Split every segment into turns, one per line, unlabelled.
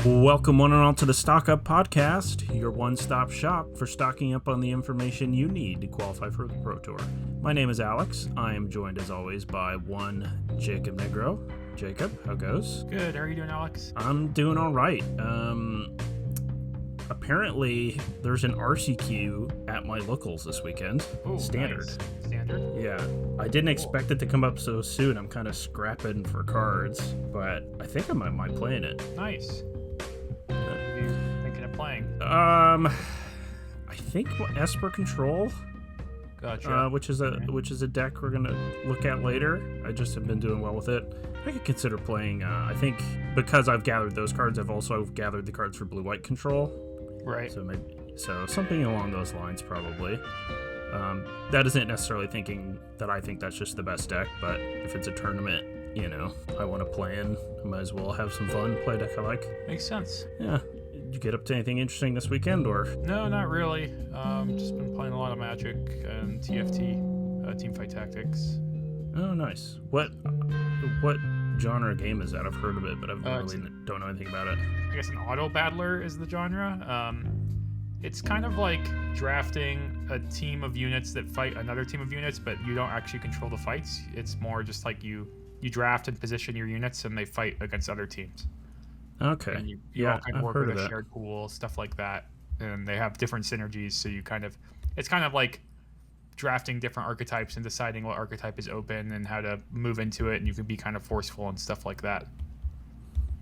Welcome one and all to the Stock Up Podcast, your one-stop shop for stocking up on the information you need to qualify for the Pro Tour. My name is Alex. I am joined as always by one Jacob Negro. Jacob, how goes?
Good. How are you doing, Alex?
I'm doing all right. Apparently there's an RCQ at my locals this weekend.
Ooh,
Standard.
Nice. Standard?
Yeah. I didn't expect it to come up so soon. I'm kind of scrapping for cards, but I think I might playing it.
Nice. What are you thinking of playing?
I think Esper Control.
Gotcha.
Which is a deck we're gonna look at later. I just have been doing well with it. I could consider playing. I think because I've gathered those cards, I've also gathered the cards for blue-white control.
Right.
So something along those lines probably. That isn't necessarily thinking that I think that's just the best deck, but if it's a tournament, I want to play in, I might as well have some fun. Play a deck I like.
Makes sense.
Yeah. Did you get up to anything interesting this weekend, or?
No, not really. Just been playing a lot of Magic and TFT, Teamfight Tactics.
Oh, nice. What genre game is that? I've heard of it, but I really don't know anything about it.
I guess an auto battler is the genre. It's kind of like drafting a team of units that fight another team of units, but you don't actually control the fights. It's more just like you draft and position your units, and they fight against other teams.
Okay.
And you all kind of work with a shared pool, stuff like that. And they have different synergies, so it's kind of like drafting different archetypes and deciding what archetype is open and how to move into it, and you can be kind of forceful and stuff like that.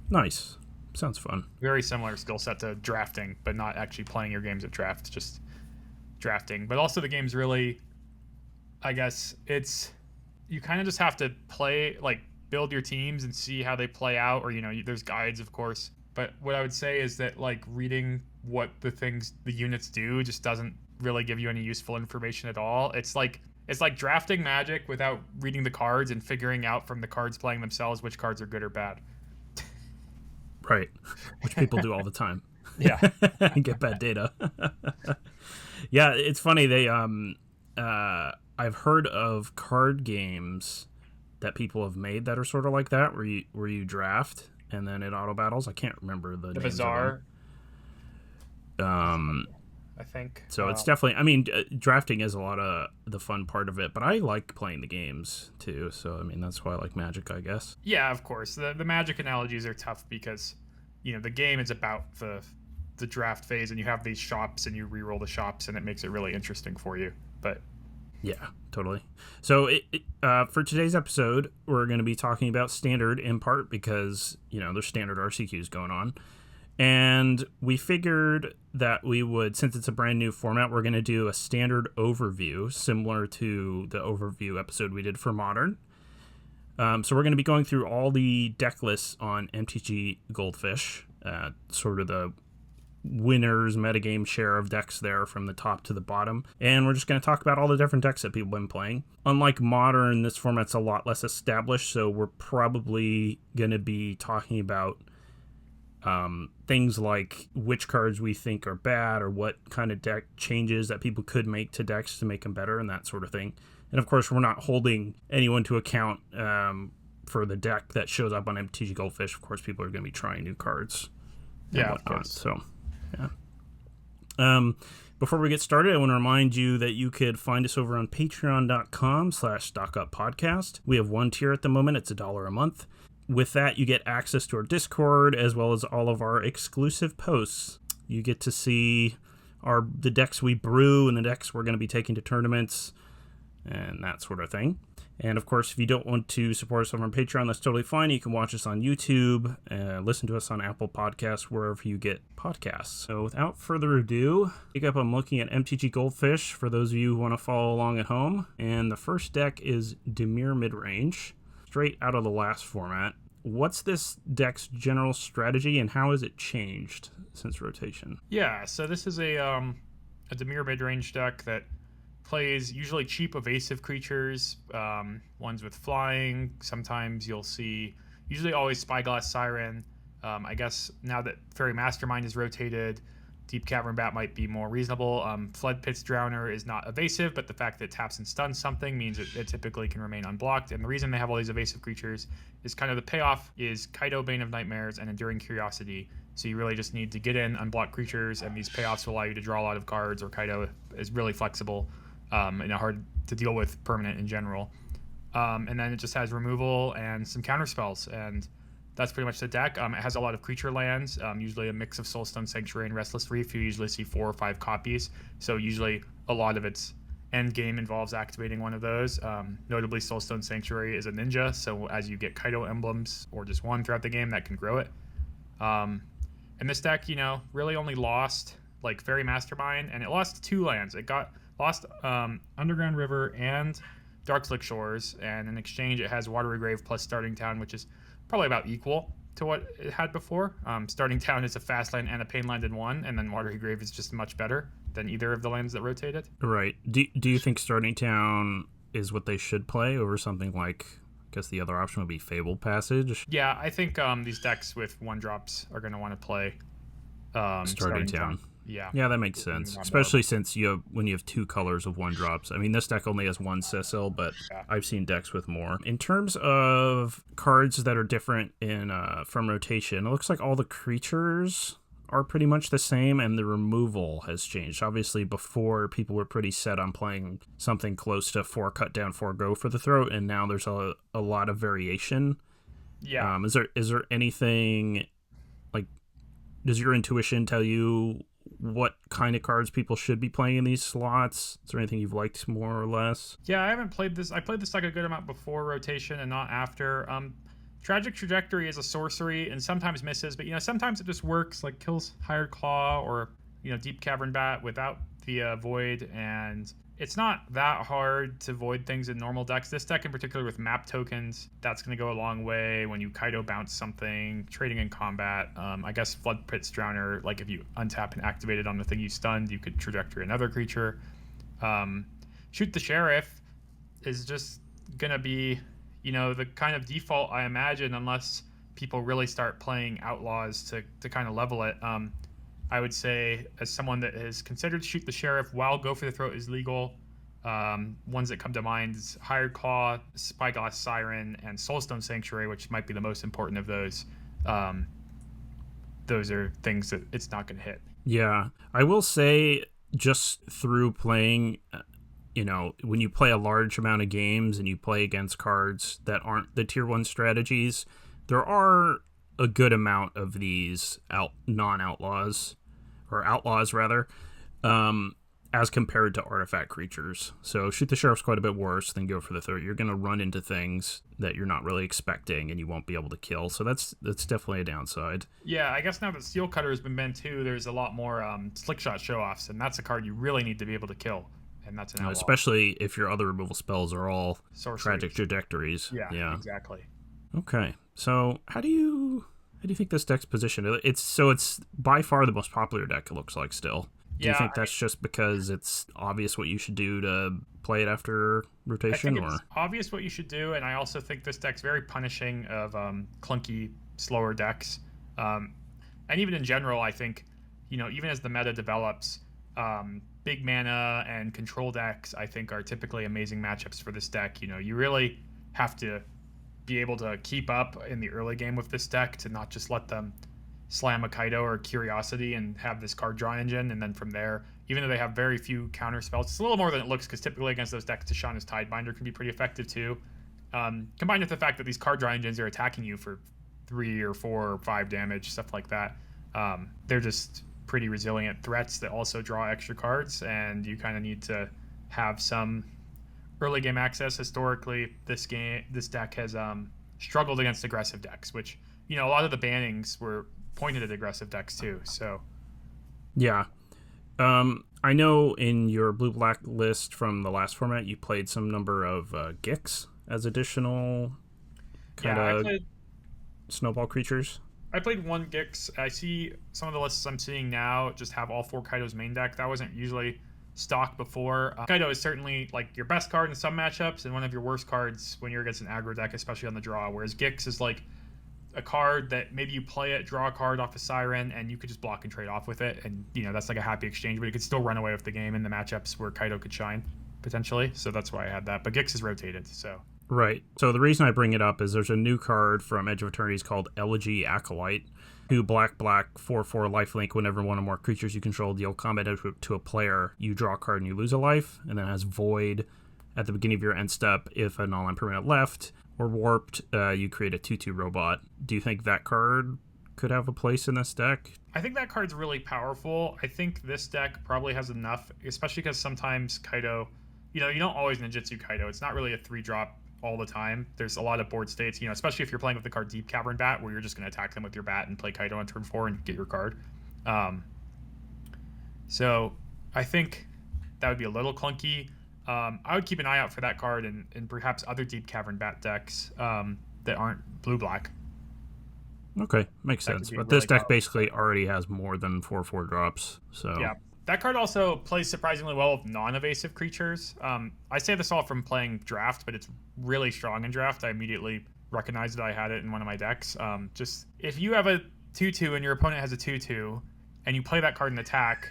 Nice. Sounds fun.
Very similar skill set to drafting, but not actually playing your games at draft, just drafting. But also the game's really, I guess, you kind of just have to play, like, build your teams and see how they play out, or there's guides, of course, but what I would say is that, like, reading what the units do just doesn't really give you any useful information at all. It's like drafting Magic without reading the cards and figuring out from the cards playing themselves which cards are good or bad.
Right, which people do all the time.
Yeah.
And get bad data. Yeah, it's funny, they I've heard of card games that people have made that are sort of like that, where you draft and then it auto battles. I can't remember the names
Bazaar.
Of them.
I think.
So it's definitely. Drafting is a lot of the fun part of it, but I like playing the games too. So that's why I like Magic, I guess.
Yeah, of course. The Magic analogies are tough because the game is about the draft phase, and you have these shops and you reroll the shops, and it makes it really interesting for you. But
yeah, totally. So for today's episode, we're going to be talking about Standard in part because, there's Standard RCQs going on. And we figured that we would, since it's a brand new format, we're going to do a Standard overview similar to the overview episode we did for Modern. So we're going to be going through all the deck lists on MTG Goldfish, sort of the winners metagame share of decks there from the top to the bottom, and we're just going to talk about all the different decks that people have been playing. Unlike Modern, this format's a lot less established, so we're probably going to be talking about things like which cards we think are bad, or what kind of deck changes that people could make to decks to make them better, and that sort of thing. And of course, we're not holding anyone to account for the deck that shows up on MTG Goldfish. Of course, people are going to be trying new cards.
Yeah, of course.
So yeah. Before we get started, I want to remind you that you could find us over on patreon.com/stockuppodcast. We have one tier at the moment. It's $1 a month. With that, you get access to our Discord as well as all of our exclusive posts. You get to see the decks we brew and the decks we're going to be taking to tournaments and that sort of thing. And of course, if you don't want to support us on our Patreon, that's totally fine. You can watch us on YouTube, listen to us on Apple Podcasts, wherever you get podcasts. So without further ado, I'm looking at MTG Goldfish for those of you who want to follow along at home. And the first deck is Dimir Midrange, straight out of the last format. What's this deck's general strategy, and how has it changed since rotation?
Yeah, so this is a Dimir midrange deck that plays usually cheap evasive creatures, ones with flying. Sometimes you'll see, usually always Spyglass Siren. I guess now that Fairy Mastermind is rotated, Deep Cavern Bat might be more reasonable. Flood Pit's Drowner is not evasive, but the fact that it taps and stuns something means it typically can remain unblocked. And the reason they have all these evasive creatures is kind of the payoff is Kaido, Bane of Nightmares, and Enduring Curiosity. So you really just need to get in, unblock creatures, and these payoffs will allow you to draw a lot of cards, or Kaido is really flexible and hard to deal with permanent in general. And then it just has removal and some counter spells, and that's pretty much the deck. It has a lot of creature lands, usually a mix of Soulstone Sanctuary and Restless Reef. You usually see 4 or 5 copies, so usually a lot of its end game involves activating one of those. Notably, Soulstone Sanctuary is a ninja, so as you get Kaido emblems, or just one throughout the game, that can grow it. And this deck, really only lost like Fairy Mastermind, and it lost 2 lands. It lost Underground River and Darkslick Shores, and in exchange it has Watery Grave plus Starting Town, which is probably about equal to what it had before. Starting Town is a fast land and a pain land in one, and then Watery Grave is just much better than either of the lands that rotated.
Right. Do you think Starting Town is what they should play over something like, I guess the other option would be Fabled Passage?
Yeah, I think these decks with 1-drops are going to want to play
Starting Town.
Yeah,
that makes sense, especially since when you have 2 colors of 1-drops. I mean, this deck only has 1 Cecil, but I've seen decks with more. In terms of cards that are different in from rotation, it looks like all the creatures are pretty much the same, and the removal has changed. Obviously, before, people were pretty set on playing something close to 4 cut down, 4 go for the throat, and now there's a lot of variation.
Yeah.
Is there anything, like, does your intuition tell you what kind of cards people should be playing in these slots? Is there anything you've liked more or less?
Yeah, I haven't played this. I played this deck a good amount before rotation and not after. Tragic Trajectory is a sorcery and sometimes misses, but sometimes it just works, like kills Hired Claw or Deep Cavern Bat without the Void, and it's not that hard to void things in normal decks. This deck in particular with map tokens, that's going to go a long way when you Kaido bounce something, trading in combat. I guess Flood Pit's Drowner, like if you untap and activate it on the thing you stunned, you could trajectory another creature. Shoot the Sheriff is just going to be, the kind of default, I imagine, unless people really start playing Outlaws to kind of level it. I would say, as someone that has considered Shoot the Sheriff while Go for the Throat is legal, ones that come to mind is Hired Claw, Spyglass Siren, and Soulstone Sanctuary, which might be the most important of those. Those are things that it's not going to hit.
Yeah, I will say, just through playing, when you play a large amount of games and you play against cards that aren't the tier 1 strategies, there are a good amount of these non-outlaws, or outlaws rather, as compared to artifact creatures. So Shoot the Sheriff's quite a bit worse than Go for the Throat. You're going to run into things that you're not really expecting and you won't be able to kill. So that's definitely a downside.
Yeah, I guess now that Steel Cutter has been banned too, there's a lot more Slick Shot show-offs, and that's a card you really need to be able to kill. And that's an outlaw.
Especially if your other removal spells are all
Sorceries.
Tragic Trajectories.
Yeah, exactly.
Okay, so how do you think this deck's positioned? It's by far the most popular deck, it looks like still. Do you think that's just because it's obvious what you should do to play it after rotation?
It's obvious what you should do, and I also think this deck's very punishing of clunky, slower decks. And even in general, I think, even as the meta develops, big mana and control decks, I think, are typically amazing matchups for this deck. You really have to be able to keep up in the early game with this deck to not just let them slam a Kaido or Curiosity and have this card draw engine, and then from there, even though they have very few counter spells, it's a little more than it looks, because typically against those decks, Tishana's Tidebinder can be pretty effective too. Combined with the fact that these card draw engines are attacking you for 3 or 4 or 5 damage, stuff like that. They're just pretty resilient threats that also draw extra cards, and you kind of need to have some early game access. Historically, this deck has struggled against aggressive decks, which a lot of the bannings were pointed at aggressive decks too. So
yeah, I know in your blue-black list from the last format, you played some number of Gix as additional kind of snowball creatures.
I played 1 Gix. I see some of the lists I'm seeing now just have all 4 Kaido's main deck. That wasn't usually stock before. Kaido is certainly like your best card in some matchups and one of your worst cards when you're against an aggro deck, especially on the draw, whereas Gix is like a card that maybe you play it, draw a card off a Siren, and you could just block and trade off with it, and that's like a happy exchange. But it could still run away with the game in the matchups where Kaido could shine potentially. So that's why I had that. But Gix is rotated, so.
Right. So the reason I bring it up is there's a new card from Edge of Eternities called Elegy Acolyte. 2 black 4/4 lifelink. Whenever one or more creatures you control deal combat to a player, you draw a card and you lose a life. And then it has Void at the beginning of your end step. If a non-land permanent left or warped, you create a 2/2 robot. Do you think that card could have a place in this deck?
I think that card's really powerful. I think this deck probably has enough, especially because sometimes Kaido, you don't always ninjutsu Kaido. It's not really a 3-drop all the time. There's a lot of board states, especially if you're playing with the card Deep Cavern Bat, where you're just going to attack them with your bat and play Kaido on turn 4 and get your card. So I think that would be a little clunky. I would keep an eye out for that card in perhaps other Deep Cavern Bat decks that aren't blue-black.
Okay, makes sense. But this deck basically already has more than 4/4 drops. So
yeah. That card also plays surprisingly well with non-evasive creatures. I say this all from playing Draft, but it's really strong in Draft. I immediately recognized that I had it in one of my decks. Just if you have a 2/2 and your opponent has a 2/2, and you play that card in attack,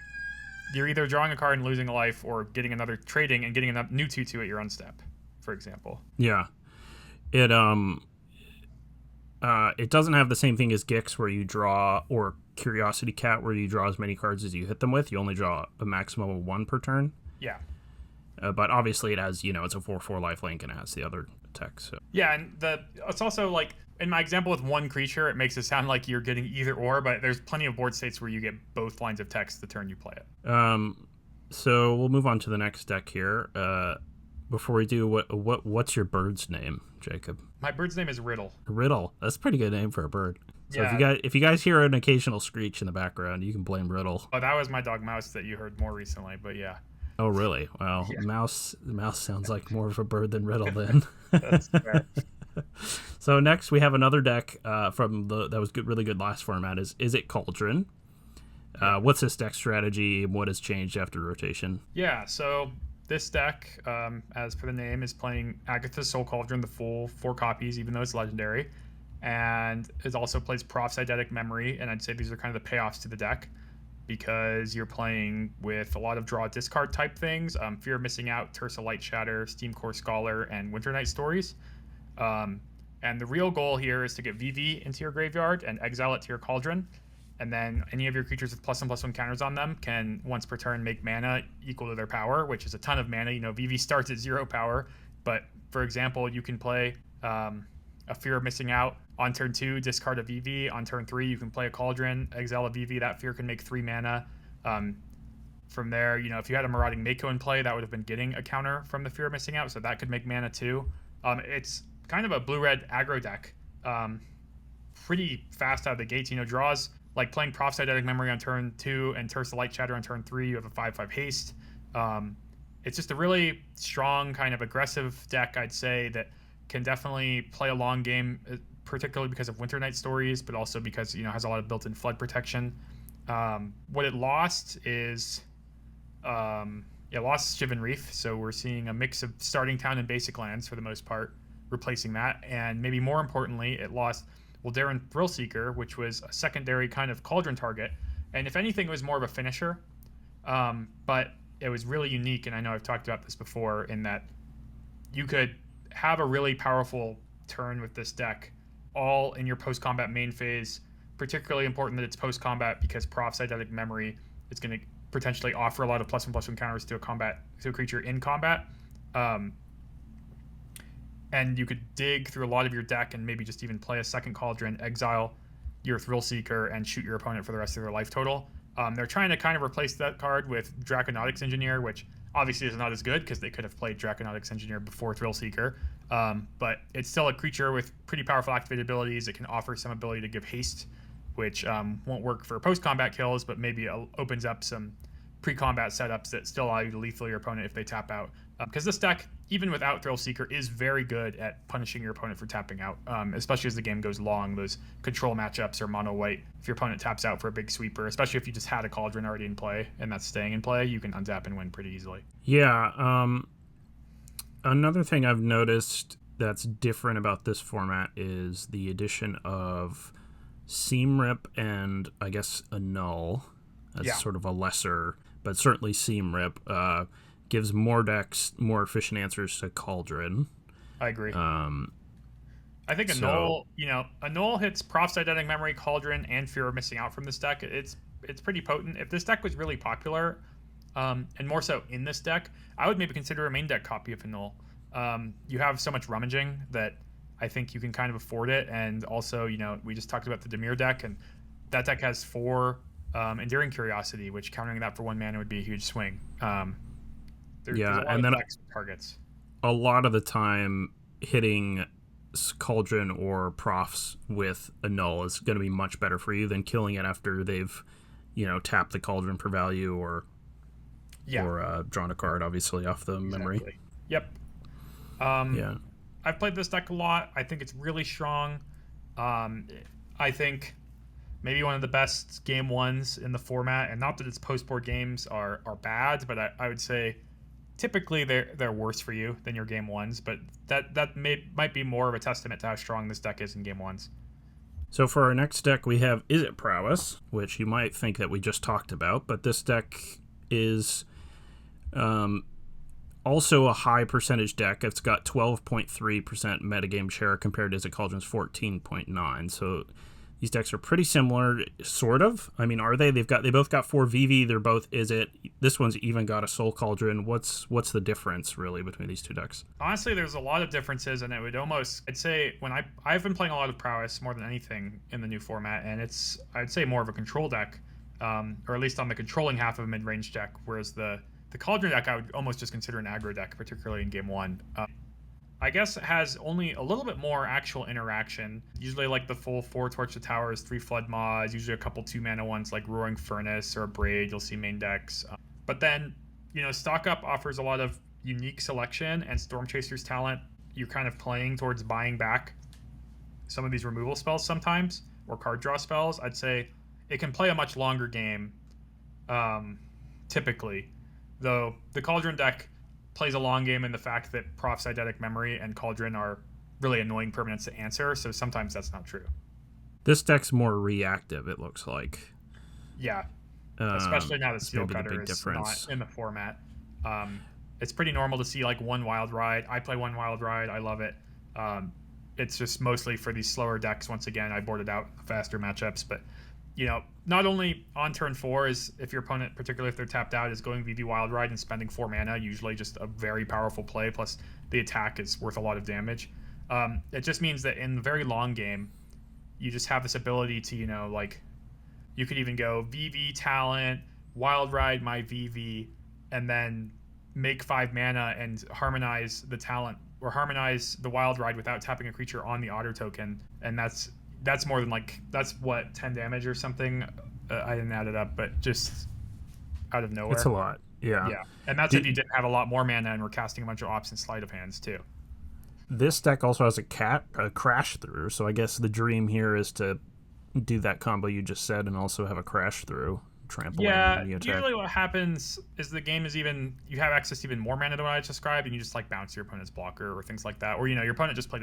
you're either drawing a card and losing a life, or getting another trading and getting a new 2/2 at your unstep, for example.
Yeah, it doesn't have the same thing as Gix, where you draw, or Curiosity Cat, where you draw as many cards as you hit them with. You only draw a maximum of 1 per turn.
Yeah.
But obviously it has, it's a 4/4 lifelink, and it has the other text. So.
Yeah, and it's also like, in my example with one creature, it makes it sound like you're getting either or, but there's plenty of board states where you get both lines of text the turn you play it.
So we'll move on to the next deck here. Before we do, what's your bird's name, Jacob?
My bird's name is Riddle.
Riddle. That's a pretty good name for a bird. So
yeah.
if you guys hear an occasional screech in the background, you can blame Riddle.
Oh, that was my dog Mouse that you heard more recently, but yeah.
Oh, really? Well, yeah. Mouse sounds like more of a bird than Riddle then.
That's fair.
So next we have another deck from that was really good last format. Is it Cauldron? What's this deck strategy, and what has changed after rotation?
Yeah, so this deck, as per the name, is playing Agatha's Soul Cauldron, the full 4 copies, even though it's legendary. And it also plays Proph's Eidetic Memory, and I'd say these are kind of the payoffs to the deck, because you're playing with a lot of draw discard type things, Fear of Missing Out, Tersa Light Shatter, Steam Core Scholar, and Winter Night Stories. And the real goal here is to get VV into your graveyard and exile it to your Cauldron, and then any of your creatures with +1/+1 counters on them can, once per turn, make mana equal to their power, which is a ton of mana. VV starts at 0 power, but for example, you can play a Fear of Missing Out on turn 2, discard a VV. On turn 3, you can play a Cauldron, exile a VV. That Fear can make 3 mana. From there, if you had a Marauding Mako in play, that would have been getting a counter from the Fear of Missing Out, so that could make mana too. It's kind of a blue-red aggro deck. Pretty fast out of the gates. Draws like playing Proph's Eidetic Memory on turn 2 and Tersa Light Shatter on turn 3. You have a 5/5 haste. It's just a really strong, kind of aggressive deck, I'd say, that can definitely play a long game, particularly because of Winter Night Stories, but also because it has a lot of built-in flood protection. What it lost is lost Shivan Reef, so we're seeing a mix of Starting Town and basic lands for the most part, replacing that. And maybe more importantly, it lost Wildaran Thrillseeker, which was a secondary kind of Cauldron target, and if anything, it was more of a finisher. But it was really unique, and I know I've talked about this before, in that you could have a really powerful turn with this deck, all in your post-combat main phase. Particularly important that it's post-combat, because Proph's Eidetic Memory is going to potentially offer a lot of +1/+1 counters to a creature in combat. And you could dig through a lot of your deck and maybe just even play a second Cauldron, exile your Thrillseeker, and shoot your opponent for the rest of their life total. They're trying to kind of replace that card with Draconautics Engineer, which obviously is not as good because they could have played Draconautics Engineer before Thrillseeker. But it's still a creature with pretty powerful activated abilities. It can offer some ability to give haste, which won't work for post-combat kills, but maybe opens up some pre-combat setups that still allow you to lethal your opponent if they tap out. Because this deck, even without Thrillseeker, is very good at punishing your opponent for tapping out, especially as the game goes long. Those control matchups are mono-white. If your opponent taps out for a big sweeper, especially if you just had a Cauldron already in play and that's staying in play, you can untap and win pretty easily.
Yeah. Another thing I've noticed that's different about this format is the addition of Seam Rip and I guess Annul as sort of a lesser, but certainly Seam Rip gives more decks more efficient answers to Cauldron.
I agree. I think Annul hits Prof's Eidetic Memory, Cauldron, and Fear of Missing Out from this deck. It's pretty potent. If this deck was really popular, and more so in this deck, I would maybe consider a main deck copy of Annul. You have so much rummaging that I think you can kind of afford it. And also, we just talked about the Dimir deck, and that deck has 4 Enduring Curiosity, which countering that for 1 mana would be a huge swing. There's a lot of decks with targets.
A lot of the time, hitting Cauldron or Profs with Annul is going to be much better for you than killing it after they've, tapped the Cauldron for value or drawn a card, obviously, off the memory.
Yep. I've played this deck a lot. I think it's really strong. I think maybe one of the best game ones in the format, and not that its post-board games are bad, but I would say typically they're worse for you than your game ones, but that might be more of a testament to how strong this deck is in game ones.
So for our next deck, we have Is It Prowess, which you might think that we just talked about, but this deck is also a high percentage deck. It's got 12.3% metagame share compared to Is It Cauldron's 14.9. So these decks are pretty similar, sort of. I mean, are they? They both got 4 VV. They're both Is It. This one's even got a Soul Cauldron. What's the difference really between these two decks?
Honestly, there's a lot of differences, and I'd say when I've been playing a lot of Prowess more than anything in the new format, and I'd say more of a control deck, or at least on the controlling half of a mid-range deck, whereas the Cauldron deck I would almost just consider an aggro deck, particularly in game 1. I guess it has only a little bit more actual interaction. Usually like the full 4 Torch to Towers, 3 Flood Mods, usually a couple 2-mana ones like Roaring Furnace or Braid, you'll see main decks. But then, Stock Up offers a lot of unique selection, and Storm Chaser's talent, you're kind of playing towards buying back some of these removal spells sometimes, or card draw spells. I'd say it can play a much longer game, typically. Though the Cauldron deck plays a long game in the fact that Prof's Eidetic Memory and Cauldron are really annoying permanents to answer, so sometimes that's not true.
This deck's more reactive, it looks like.
Yeah, especially now that Steel Cutter is
difference.
Not in the format. It's pretty normal to see like 1 Wild Ride. I play 1 Wild Ride. I love it. It's just mostly for these slower decks. Once again, I boarded out faster matchups, but not only on turn 4 is if your opponent, particularly if they're tapped out, is going VV Wild Ride and spending 4 mana, usually just a very powerful play, plus the attack is worth a lot of damage. It just means that in the very long game, you just have this ability to, you could even go VV Talent, Wild Ride my VV, and then make 5 mana and harmonize the talent, or harmonize the Wild Ride without tapping a creature on the auto token, and that's more than that's what 10 damage or something. I didn't add it up, but just out of nowhere.
It's a lot. Yeah.
And that's if you didn't have a lot more mana and were casting a bunch of ops and sleight of hands too.
This deck also has a crash through, so I guess the dream here is to do that combo you just said and also have a crash through. Trampling.
Yeah, usually what happens is the game is you have access to even more mana than what I just described, and you just bounce your opponent's blocker or things like that, or your opponent just played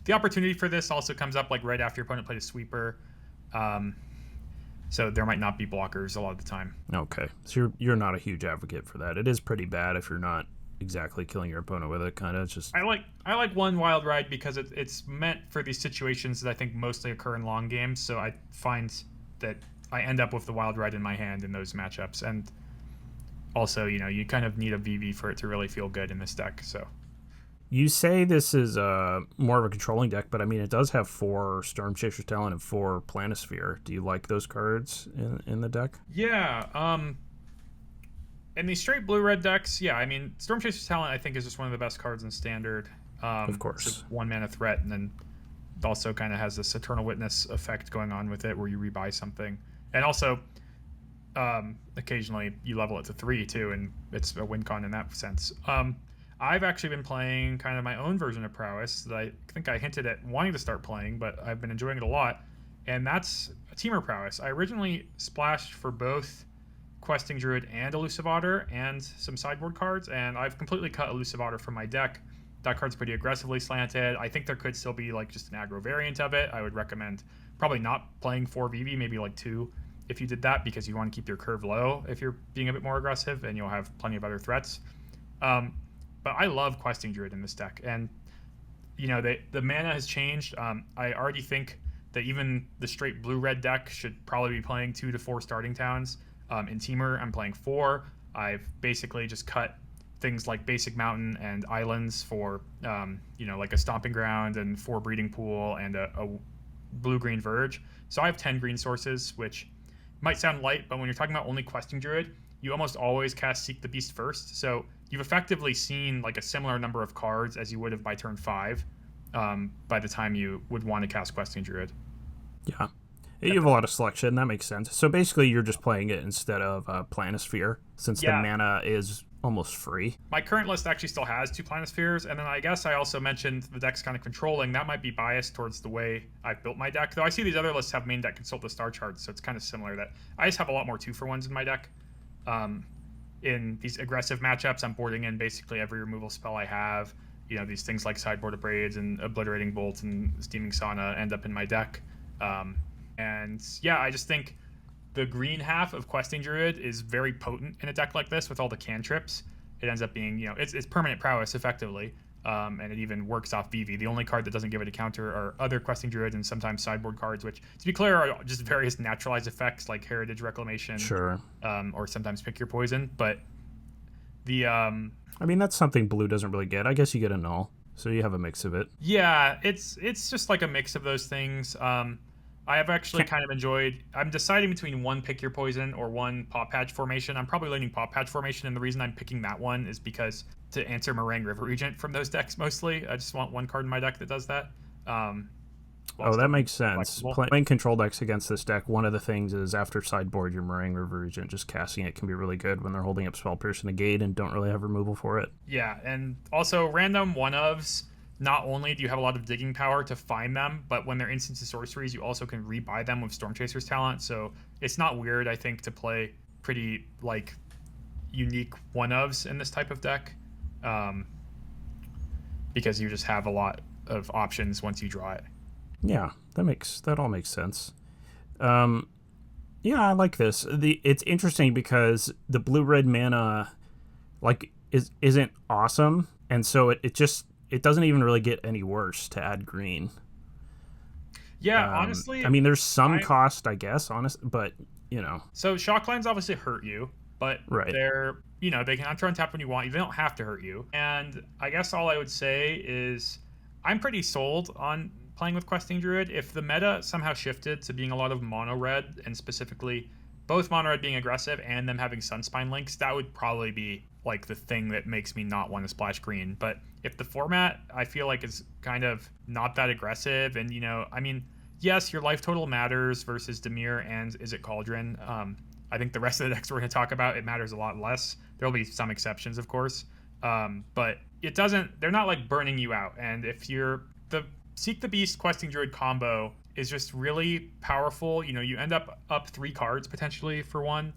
the opportunity for this also comes up right after your opponent played a sweeper, so there might not be blockers a lot of the time.
Okay, so you're not a huge advocate for that. It is pretty bad if you're not exactly killing your opponent with it. Kind of just.
I like 1 Wild Ride because it's meant for these situations that I think mostly occur in long games, so I find that I end up with the Wild Ride in my hand in those matchups. And also, you kind of need a VV for it to really feel good in this deck. So
you say this is more of a controlling deck, but I mean, it does have 4 Storm Chaser's Talent and 4 Planisphere. Do you like those cards in the deck?
Yeah. In these straight blue-red decks, yeah. I mean, Storm Chaser's Talent, I think, is just one of the best cards in Standard.
Of course.
It's a 1-mana threat, and then it also kind of has this Eternal Witness effect going on with it where you rebuy something. And also, occasionally you level it to 3 too, and it's a win con in that sense. I've actually been playing kind of my own version of Prowess that I think I hinted at wanting to start playing, but I've been enjoying it a lot, and that's a Teamer Prowess. I originally splashed for both Questing Druid and Elusive Otter and some sideboard cards, and I've completely cut Elusive Otter from my deck That card's pretty aggressively slanted. I think there could still be like just an aggro variant of it. I would recommend probably not playing 4 VV, maybe like 2 if you did that, because you want to keep your curve low if you're being a bit more aggressive, and you'll have plenty of other threats. But I love Questing Druid in this deck, and the mana has changed. I already think that even the straight blue-red deck should probably be playing 2 to 4 starting towns. In Teamer, I'm playing 4. I've basically just cut things like basic mountain and islands for like a stomping ground and 4 breeding pool and a blue-green verge. So I have 10 green sources, which might sound light, but when you're talking about only Questing Druid, you almost always cast Seek the Beast first. So you've effectively seen like a similar number of cards as you would have by turn 5 by the time you would want to cast Questing Druid.
Yeah. You have a lot of selection. That makes sense. So basically, you're just playing it instead of Planisphere, since the mana is almost free.
My current list actually still has 2 Planispheres, and then I guess I also mentioned the deck's kind of controlling. That might be biased towards the way I've built my deck, though I see these other lists have main deck consult the star charts, so it's kind of similar. That I just have a lot more 2-for-1s in my deck. In these aggressive matchups, I'm boarding in basically every removal spell I have. These things like Sideboard of Braids and Obliterating Bolt and Steaming Sauna end up in my deck. And yeah, I just think the green half of Questing Druid is very potent in a deck like this with all the cantrips. It ends up being, it's permanent prowess effectively, and it even works off VV. The only card that doesn't give it a counter are other Questing Druids and sometimes sideboard cards, which, to be clear, are just various naturalized effects like Heritage Reclamation,
sure,
or sometimes Pick Your Poison. But the
I mean, that's something blue doesn't really get. I guess you get a null, so you have a mix of it.
Yeah, it's just like a mix of those things. I have actually kind of enjoyed. I'm deciding between 1 Pick Your Poison or 1 Paw Patch formation. I'm probably leaning Paw Patch formation, and the reason I'm picking that one is because to answer Meringue River Regent from those decks mostly. I just want 1 card in my deck that does that.
That makes sense. Playing control decks against this deck, one of the things is after sideboard your Meringue River Regent, just casting it can be really good when they're holding up Spell Pierce and Negate and don't really have removal for it.
Yeah, and also random one-ofs. Not only do you have a lot of digging power to find them, but when they're instants and sorceries, you also can rebuy them with Storm Chaser's talent. So it's not weird, I think, to play pretty unique one-ofs in this type of deck, because you just have a lot of options once you draw it.
Yeah, that all makes sense. Yeah, I like this. It's interesting because the blue-red mana isn't awesome, and so it doesn't even really get any worse to add green.
Yeah, honestly,
I mean, there's some cost, I guess, but
So Shocklands obviously hurt you, but
right.
They're they can enter on tap when you want. They don't have to hurt you. And I guess all I would say is I'm pretty sold on playing with Questing Druid. If the meta somehow shifted to being a lot of mono red, and specifically both mono red being aggressive and them having Sunspine links, that would probably be like the thing that makes me not want to splash green. But if the format I feel like is kind of not that aggressive, and I mean, yes, your life total matters versus Dimir and Is It Cauldron. I think the rest of the decks we're going to talk about, it matters a lot less. There'll be some exceptions, of course, but it doesn't. They're not like burning you out. And if you're the Seek the Beast Questing Druid combo is just really powerful. You end up 3 cards potentially for one,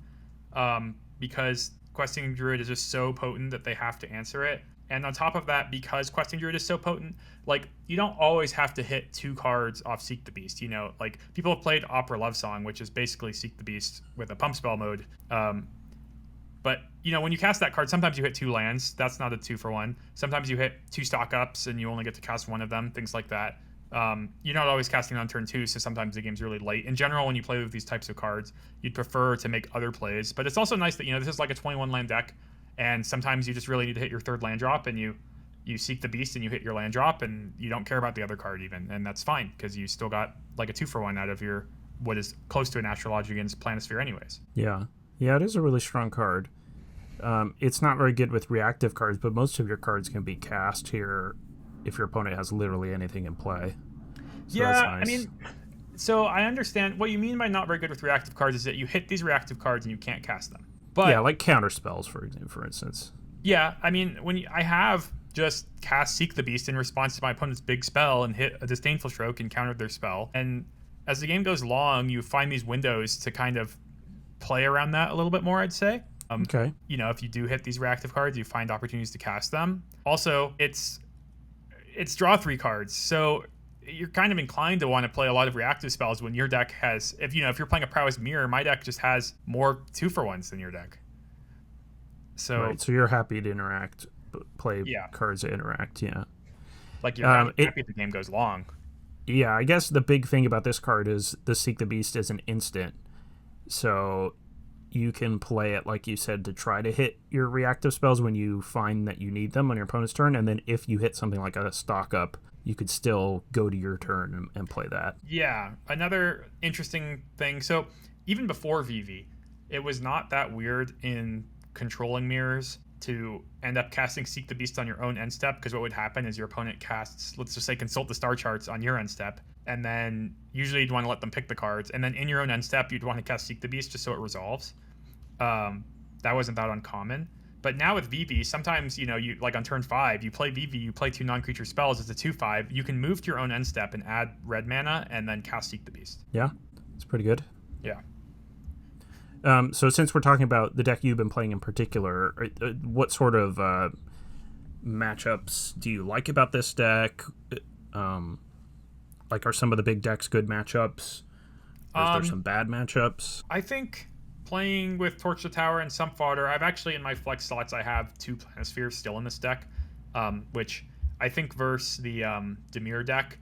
because Questing Druid is just so potent that they have to answer it. And on top of that, because Questing Druid is so potent, you don't always have to hit 2 cards off Seek the Beast. People have played Opera Love Song, which is basically Seek the Beast with a pump spell mode. But when you cast that card, sometimes you hit 2 lands. That's not a 2-for-1. Sometimes you hit 2 stock ups and you only get to cast 1 of them, things like that. You're not always casting on turn 2, so sometimes the game's really late. In general, when you play with these types of cards, you'd prefer to make other plays. But it's also nice that, this is like a 21 land deck, and sometimes you just really need to hit your 3rd land drop, and you Seek the Beast and you hit your land drop, and you don't care about the other card even, and that's fine, because you still got like a 2-for-1 out of your what is close to a natural logic against Planisphere anyways.
Yeah, it is a really strong card. It's not very good with reactive cards, but most of your cards can be cast here if your opponent has literally anything in play. So
yeah,
that's nice.
I mean, so I understand what you mean by not very good with reactive cards is that you hit these reactive cards and you can't cast them. But
yeah, like counter spells, for instance.
Yeah, I mean, I have just cast Seek the Beast in response to my opponent's big spell and hit a Disdainful Stroke and countered their spell. And as the game goes long, you find these windows to kind of play around that a little bit more, I'd say.
Okay.
If you do hit these reactive cards, you find opportunities to cast them. Also, it's it's draw 3 cards. So you're kind of inclined to want to play a lot of reactive spells when your deck has, if you're playing a Prowess Mirror, my deck just has more 2-for-1s than your deck. So
right, so you're happy to play
yeah,
cards that interact, yeah.
like you're happy the game goes long.
Yeah, I guess the big thing about this card is the Seek the Beast is an instant. So you can play it, like you said, to try to hit your reactive spells when you find that you need them on your opponent's turn. And then if you hit something like a stock up, you could still go to your turn and play that.
Yeah, another interesting thing. So even before VV, it was not that weird in controlling mirrors to end up casting Seek the Beast on your own end step, because what would happen is your opponent casts, let's just say, Consult the Star Charts on your end step, and then usually you'd want to let them pick the cards, and then in your own end step you'd want to cast Seek the Beast just so it resolves. That wasn't that uncommon. But now with VV, sometimes, you like on turn 5, you play VV, you play 2 non-creature spells, it's a 2/5, you can move to your own end step and add red mana and then cast Seek the Beast.
Yeah, it's pretty good.
Yeah.
So since we're talking about the deck you've been playing in particular, what sort of matchups do you like about this deck? Like, are some of the big decks good matchups? Or is there some bad matchups?
I think playing with Torch the Tower and some fodder, I've actually, in my flex slots, I have 2 Planispheres still in this deck, which I think versus the Dimir deck,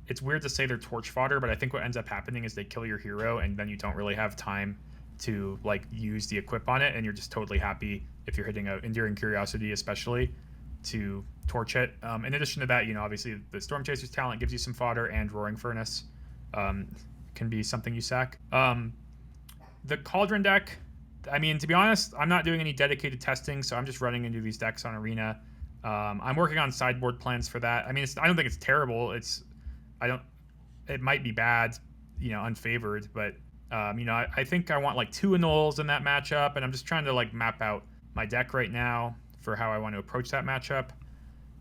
it's weird to say they're torch fodder, but I think what ends up happening is they kill your hero, and then you don't really have time to like use the equip on it, and you're just totally happy if you're hitting a Enduring Curiosity especially to torch it. In addition to that, obviously the Storm Chaser's talent gives you some fodder, and Roaring Furnace can be something you sack. The Cauldron deck, I mean, to be honest, I'm not doing any dedicated testing, so I'm just running into these decks on Arena. I'm working on sideboard plans for that. I mean, I don't think it's terrible. It might be bad, unfavored, but I think I want like 2 annuls in that matchup, and I'm just trying to like map out my deck right now for how I want to approach that matchup.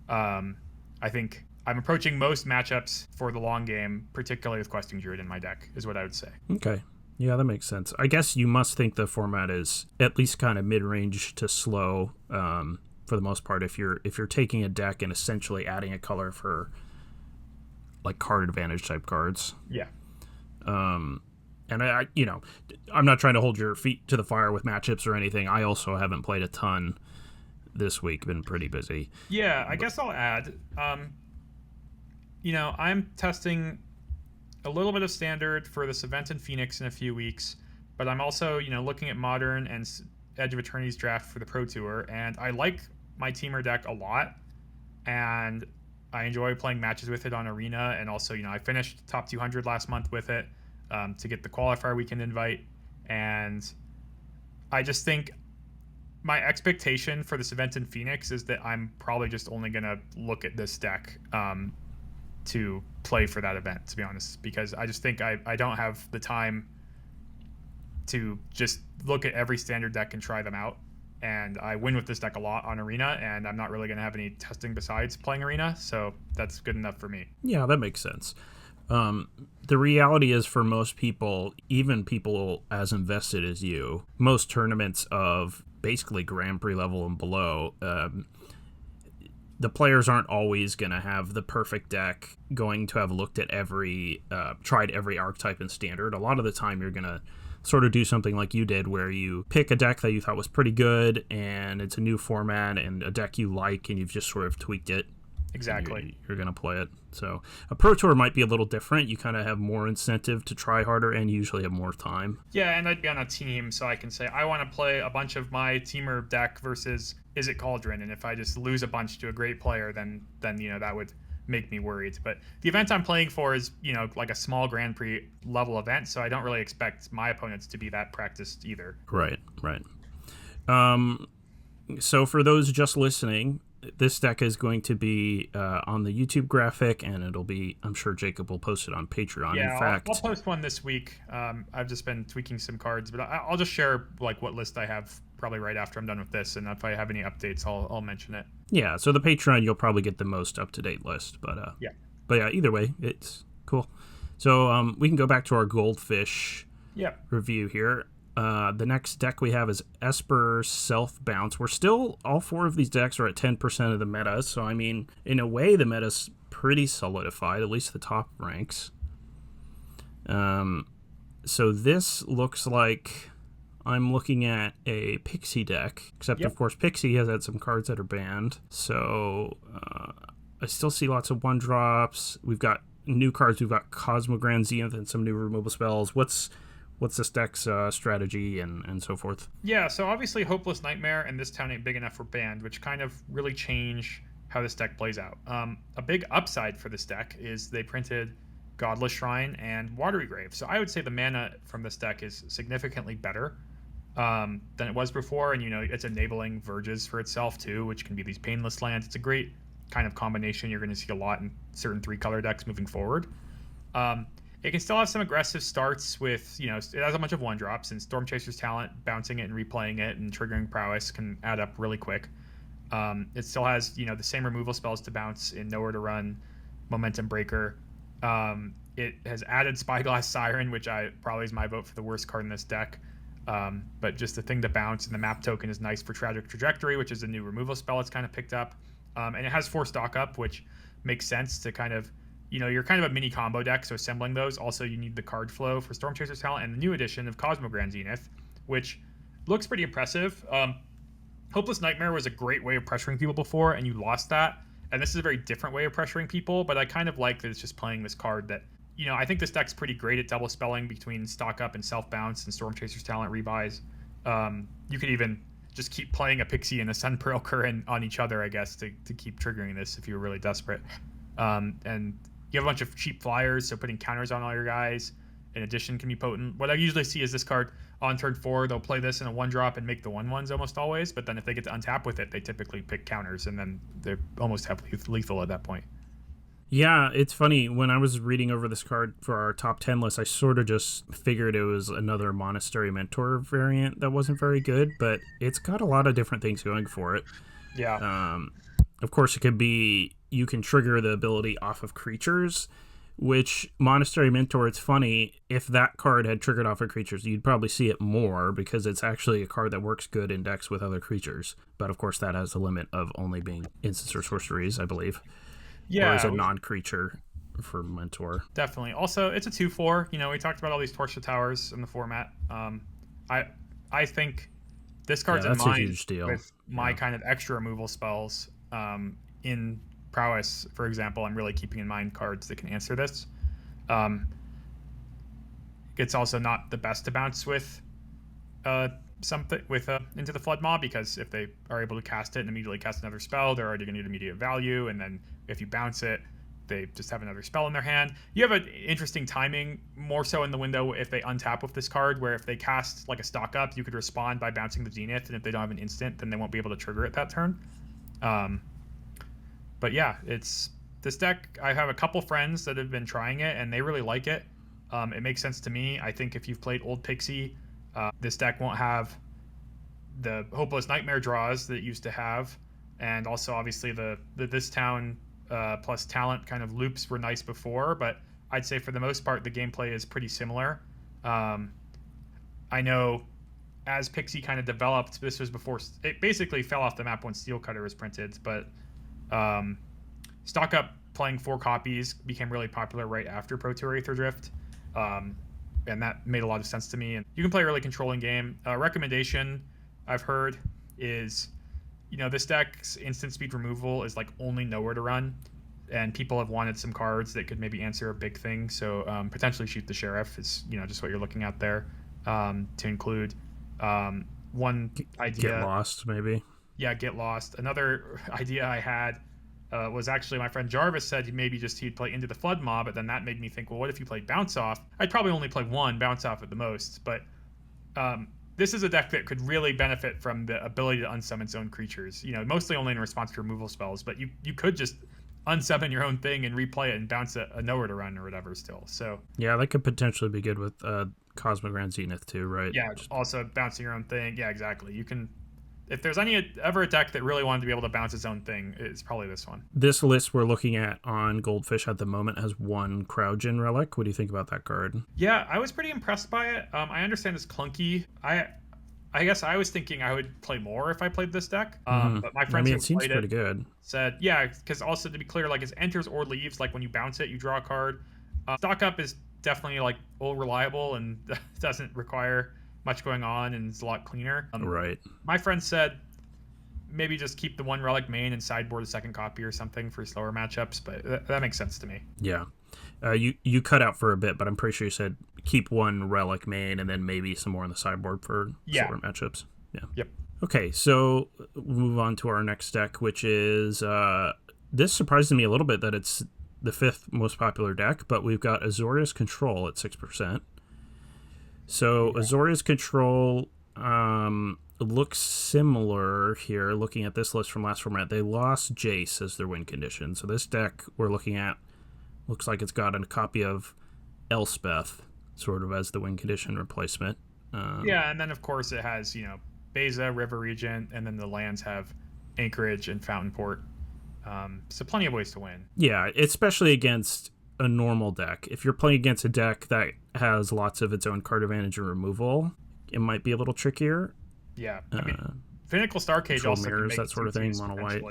I think I'm approaching most matchups for the long game, particularly with Questing Druid in my deck, is what I would say.
Okay. Yeah, that makes sense. I guess you must think the format is at least kind of mid-range to slow for the most part. If you're taking a deck and essentially adding a color for like card advantage type cards.
Yeah.
And I'm not trying to hold your feet to the fire with matchups or anything. I also haven't played a ton this week. Been pretty busy.
Yeah, I guess I'll add. I'm testing a little bit of Standard for this event in Phoenix in a few weeks, but I'm also, looking at Modern and Edge of Eternities draft for the Pro Tour, and I like my Teamer deck a lot, and I enjoy playing matches with it on Arena, and also, I finished top 200 last month with it to get the qualifier weekend invite, and I just think my expectation for this event in Phoenix is that I'm probably just only going to look at this deck to play for that event, to be honest, because I just think I don't have the time to just look at every Standard deck and try them out. And I win with this deck a lot on Arena, and I'm not really going to have any testing besides playing Arena, so that's good enough for me.
Yeah, that makes sense. The reality is, for most people, even people as invested as you, most tournaments of basically Grand Prix level and below, the players aren't always going to have the perfect deck, going to have looked at tried every archetype in Standard. A lot of the time you're going to sort of do something like you did, where you pick a deck that you thought was pretty good, and it's a new format and a deck you like, and you've just sort of tweaked it.
Exactly.
You're going to play it. So a Pro Tour might be a little different. You kind of have more incentive to try harder and usually have more time.
Yeah, and I'd be on a team, so I can say I want to play a bunch of my Teamer deck versus Is It Cauldron, and if I just lose a bunch to a great player, then that would make me worried. But the event I'm playing for is, like a small Grand Prix level event, so I don't really expect my opponents to be that practiced either.
Right. So for those just listening, this deck is going to be on the YouTube graphic, and it'll be, I'm sure Jacob will post it on Patreon.
Yeah,
in fact,
I'll post one this week. I've just been tweaking some cards, but I'll just share like what list I have probably right after I'm done with this, and if I have any updates, I'll mention it.
Yeah, so the Patreon, you'll probably get the most up-to-date list, but yeah, either way, it's cool. So we can go back to our Goldfish review here. The next deck we have is Esper Self Bounce. We're still, all 4 of these decks are at 10% of the meta, so I mean, in a way, the meta's pretty solidified, at least the top ranks. So this looks like I'm looking at a Pixie deck, except of course Pixie has had some cards that are banned. So I still see lots of 1-drops. We've got new cards. We've got Cosmogrand Zenith and some new removal spells. What's this deck's strategy and so forth?
Yeah, so obviously Hopeless Nightmare and This Town Ain't Big Enough were banned, which kind of really change how this deck plays out. A big upside for this deck is they printed Godless Shrine and Watery Grave. So I would say the mana from this deck is significantly better than it was before, and it's enabling Verges for itself too, which can be these painless lands. It's a great kind of combination you're going to see a lot in certain 3-color decks moving forward. It can still have some aggressive starts with, it has a bunch of 1-drops, and Storm Chaser's Talent, bouncing it and replaying it and triggering Prowess can add up really quick. It still has, the same removal spells to bounce in Nowhere to Run, Momentum Breaker. It has added Spyglass Siren, which probably is my vote for the worst card in this deck. But just the thing to bounce, and the map token is nice for Tragic Trajectory, which is a new removal spell it's kind of picked up. And it has 4 stock up, which makes sense to kind of, you're kind of a mini combo deck, so assembling those. Also, you need the card flow for Storm Chaser's Talent and the new edition of Cosmogrand Zenith, which looks pretty impressive. Hopeless Nightmare was a great way of pressuring people before, and you lost that. And this is a very different way of pressuring people, but I kind of like that it's just playing this card that, I think this deck's pretty great at double spelling between stock up and self bounce and Storm Chaser's Talent rebuys. You could even just keep playing a Pixie and a Sun Pearl Current on each other, I guess, to keep triggering this if you're really desperate. And you have a bunch of cheap flyers, so putting counters on all your guys in addition can be potent. What I usually see is this card on turn 4, they'll play this in a 1-drop and make the 1/1s almost always, but then if they get to untap with it, they typically pick counters, and then they're almost heavily lethal at that point.
Yeah, it's funny. When I was reading over this card for our top 10 list, I sort of just figured it was another Monastery Mentor variant that wasn't very good, but it's got a lot of different things going for it.
Yeah.
Of course, it could be you can trigger the ability off of creatures, which Monastery Mentor, it's funny, if that card had triggered off of creatures, you'd probably see it more because it's actually a card that works good in decks with other creatures. But of course, that has a limit of only being instants or sorceries, I believe.
Yeah.
Or as a non-creature for Mentor.
Definitely. Also, it's a 2/4. We talked about all these Torch Towers in the format. I think this card's in line
a huge deal
with my kind of extra removal spells. In Prowess, for example, I'm really keeping in mind cards that can answer this. It's also not the best to bounce with something with Into the Flood Maw, because if they are able to cast it and immediately cast another spell, they're already going to need immediate value, and then if you bounce it, they just have another spell in their hand. You have an interesting timing, more so in the window if they untap with this card, where if they cast like a stock up, you could respond by bouncing the Zenith, and if they don't have an instant, then they won't be able to trigger it that turn. But yeah, it's this deck. I have a couple friends that have been trying it, and they really like it. It makes sense to me. I think if you've played Old Pixie, this deck won't have the Hopeless Nightmare draws that it used to have, and also obviously the This Town plus Talent kind of loops were nice before, but I'd say for the most part the gameplay is pretty similar. I know as Pixie kind of developed, this was before it basically fell off the map when Steel Cutter was printed, but stock up playing 4 copies became really popular right after Pro Tour Aether Drift, and that made a lot of sense to me. And you can play a really controlling game. Recommendation I've heard is, this deck's instant speed removal is like only Nowhere to Run, and people have wanted some cards that could maybe answer a big thing. So potentially Shoot the Sheriff is just what you're looking at there, to include one idea.
Get Lost, maybe.
Yeah, Get Lost. Another idea I had was actually my friend Jarvis said he'd play Into the Flood Maw, but then that made me think, well, what if you played Bounce Off? I'd probably only play one Bounce Off at the most, but this is a deck that could really benefit from the ability to unsummon its own creatures, mostly only in response to removal spells, but you could just unsummon your own thing and replay it and bounce a Nowhere to Run or whatever still. So
yeah, that could potentially be good with Cosmogrand Zenith too, right?
Yeah, also bouncing your own thing. Yeah, exactly. You can if there's any ever a deck that really wanted to be able to bounce its own thing, it's probably this one.
This list we're looking at on Goldfish at the moment has one Cryogin relic. What do you think about that card?
Yeah, I was pretty impressed by it. I understand it's clunky. I guess I was thinking I would play more if I played this deck. But my friends who
seems
played
pretty good.
Said, yeah, because also to be clear, like it enters or leaves. Like when you bounce it, you draw a card. Stock up is definitely like all reliable and doesn't require much going on and it's a lot cleaner.
Right.
My friend said maybe just keep the one relic main and sideboard a second copy or something for slower matchups, but that makes sense to me.
Yeah. You cut out for a bit, but I'm pretty sure you said keep one relic main and then maybe some more on the sideboard for slower matchups. Yeah.
Yep.
Okay, so we'll move on to our next deck, which is this surprised me a little bit that it's the 5th most popular deck, but we've got Azorius Control at 6%. So Azorius Control looks similar here, looking at this list from last format. They lost Jace as their win condition. So this deck we're looking at looks like it's got a copy of Elspeth sort of as the win condition replacement.
Yeah, and then of course it has, Beza, River Regent, and then the lands have Anchorage and Fountainport. So plenty of ways to win.
Yeah, especially against a normal deck. If you're playing against a deck that has lots of its own card advantage and removal, it might be a little trickier.
Yeah, I mean, Pinnacle Starcade also
mirrors,
can make
that sort of thing, mono white.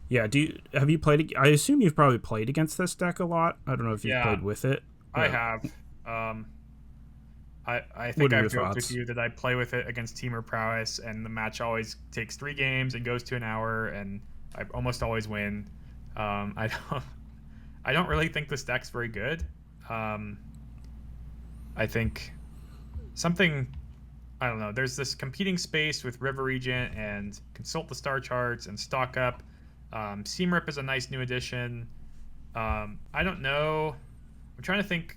Yeah, have you played? I assume you've probably played against this deck a lot. I don't know if you've played with it.
I have. I think I've joked with you that I play with it against Teamer Prowess, and the match always takes 3 games and goes to an hour, and I almost always win. I don't really think this deck's very good. I think I don't know. There's this competing space with River Regent and Consult the Star Charts and Stock Up. Seamrip is a nice new addition. I don't know. I'm trying to think,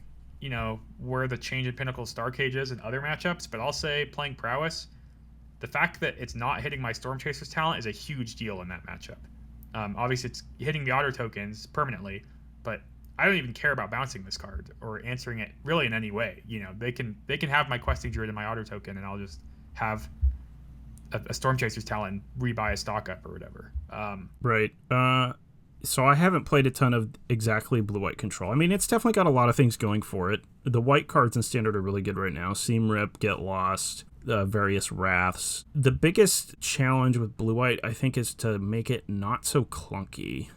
where the change in Pinnacle Starcade is in other matchups, but I'll say playing Prowess, the fact that it's not hitting my Storm Chaser's talent is a huge deal in that matchup. Obviously, it's hitting the Otter tokens permanently, but I don't even care about bouncing this card or answering it really in any way. They can have my Questing Druid and my Otter token, and I'll just have a Storm Chaser's talent and rebuy a Stock Up or whatever.
Right. So I haven't played a ton of exactly blue-white control. I mean, it's definitely got a lot of things going for it. The white cards in Standard are really good right now. Seam Rip, Get Lost, various Wraths. The biggest challenge with blue-white, I think, is to make it not so clunky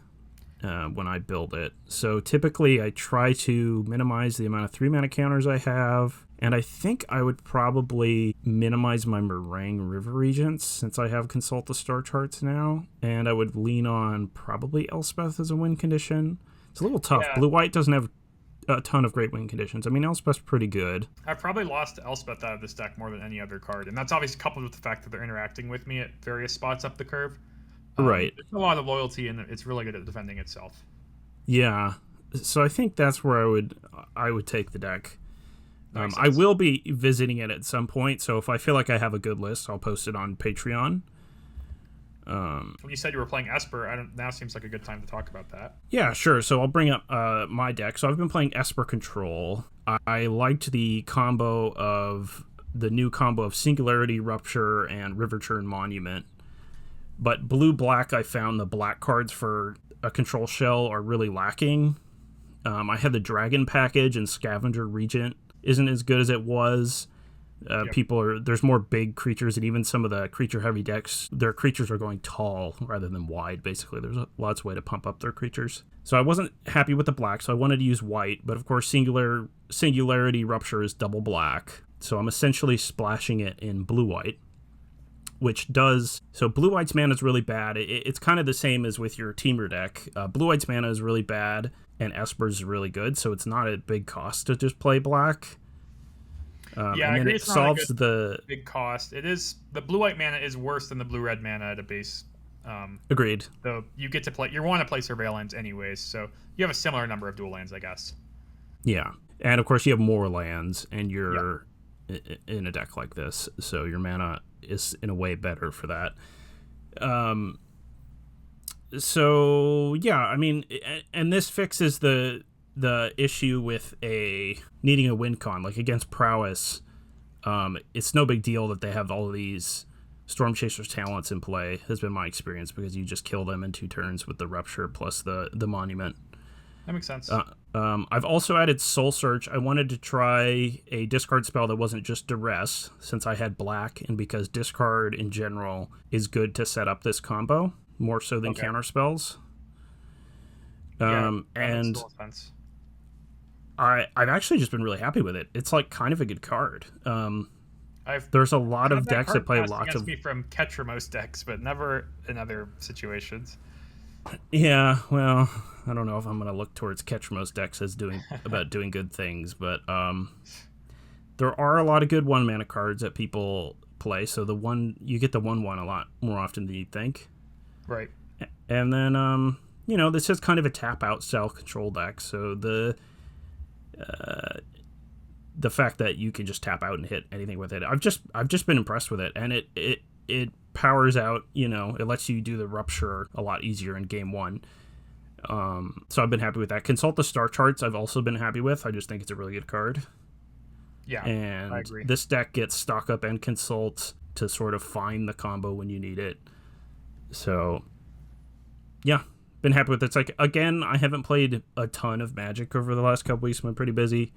when I build it. So typically I try to minimize the amount of 3-mana counters I have, and I think I would probably minimize my Meringue River Regents since I have Consult the Star Charts now, and I would lean on probably Elspeth as a win condition. It's a little tough. Yeah. Blue-white doesn't have a ton of great win conditions. I mean, Elspeth's pretty good.
I've probably lost Elspeth out of this deck more than any other card, and that's obviously coupled with the fact that they're interacting with me at various spots up the curve.
Right.
There's a lot of loyalty, and it's really good at defending itself.
Yeah. So I think that's where I would take the deck. I will be visiting it at some point, so if I feel like I have a good list, I'll post it on Patreon.
When you said you were playing Esper, now seems like a good time to talk about that.
Yeah, sure. So I'll bring up my deck. So I've been playing Esper Control. I liked the new combo of Singularity, Rupture, and River Churn Monument. But blue-black, I found the black cards for a control shell are really lacking. I had the Dragon package, and Scavenger Regent isn't as good as it was. There's more big creatures, and even some of the creature-heavy decks, their creatures are going tall rather than wide, basically. There's lots of way to pump up their creatures. So I wasn't happy with the black, so I wanted to use white, but of course Singularity Rupture is double black, so I'm essentially splashing it in blue-white. So blue-white's mana is really bad. It's kind of the same as with your Teamer deck. Blue-white's mana is really bad, and Esper's is really good, so it's not a big cost to just play black.
Yeah,
and then it solves the
big cost. It is the blue-white mana is worse than the blue-red mana at a base.
Agreed.
So you get to play. You want to play Surveillance anyways, so you have a similar number of dual lands, I guess.
Yeah, and of course you have more lands, and you're in a deck like this, so your mana is in a way better for that. So yeah, I mean, and this fixes the issue with needing a win con. Like against Prowess, it's no big deal that they have all of these Storm Chaser's talents in play has been my experience, because you just kill them in 2 turns with the Rupture plus the Monument.
That makes sense.
I've also added Soul Search. I wanted to try a discard spell that wasn't just Duress, since I had black, and because discard in general is good to set up this combo, more so than counter spells.
Yeah,
and I've actually just been really happy with it. It's like kind of a good card. There's a lot of decks that play lots of...
me from catch for most decks, but never in other situations.
Yeah, well, I don't know if I'm going to look towards catch most decks as doing good things, but there are a lot of good 1-mana cards that people play, so you get the 1/1 a lot more often than you'd think.
Right.
And then this is kind of a tap out style control deck, so the fact that you can just tap out and hit anything with it, I've just been impressed with it, and it powers out, it lets you do the Rupture a lot easier in game 1. So I've been happy with that. Consult the Star Charts I've also been happy with. I just think it's a really good card.
Yeah,
and
I agree.
This deck gets Stock Up and Consult to sort of find the combo when you need it. So yeah, been happy with it. It's like, again, I haven't played a ton of Magic over the last couple weeks. I've been pretty busy,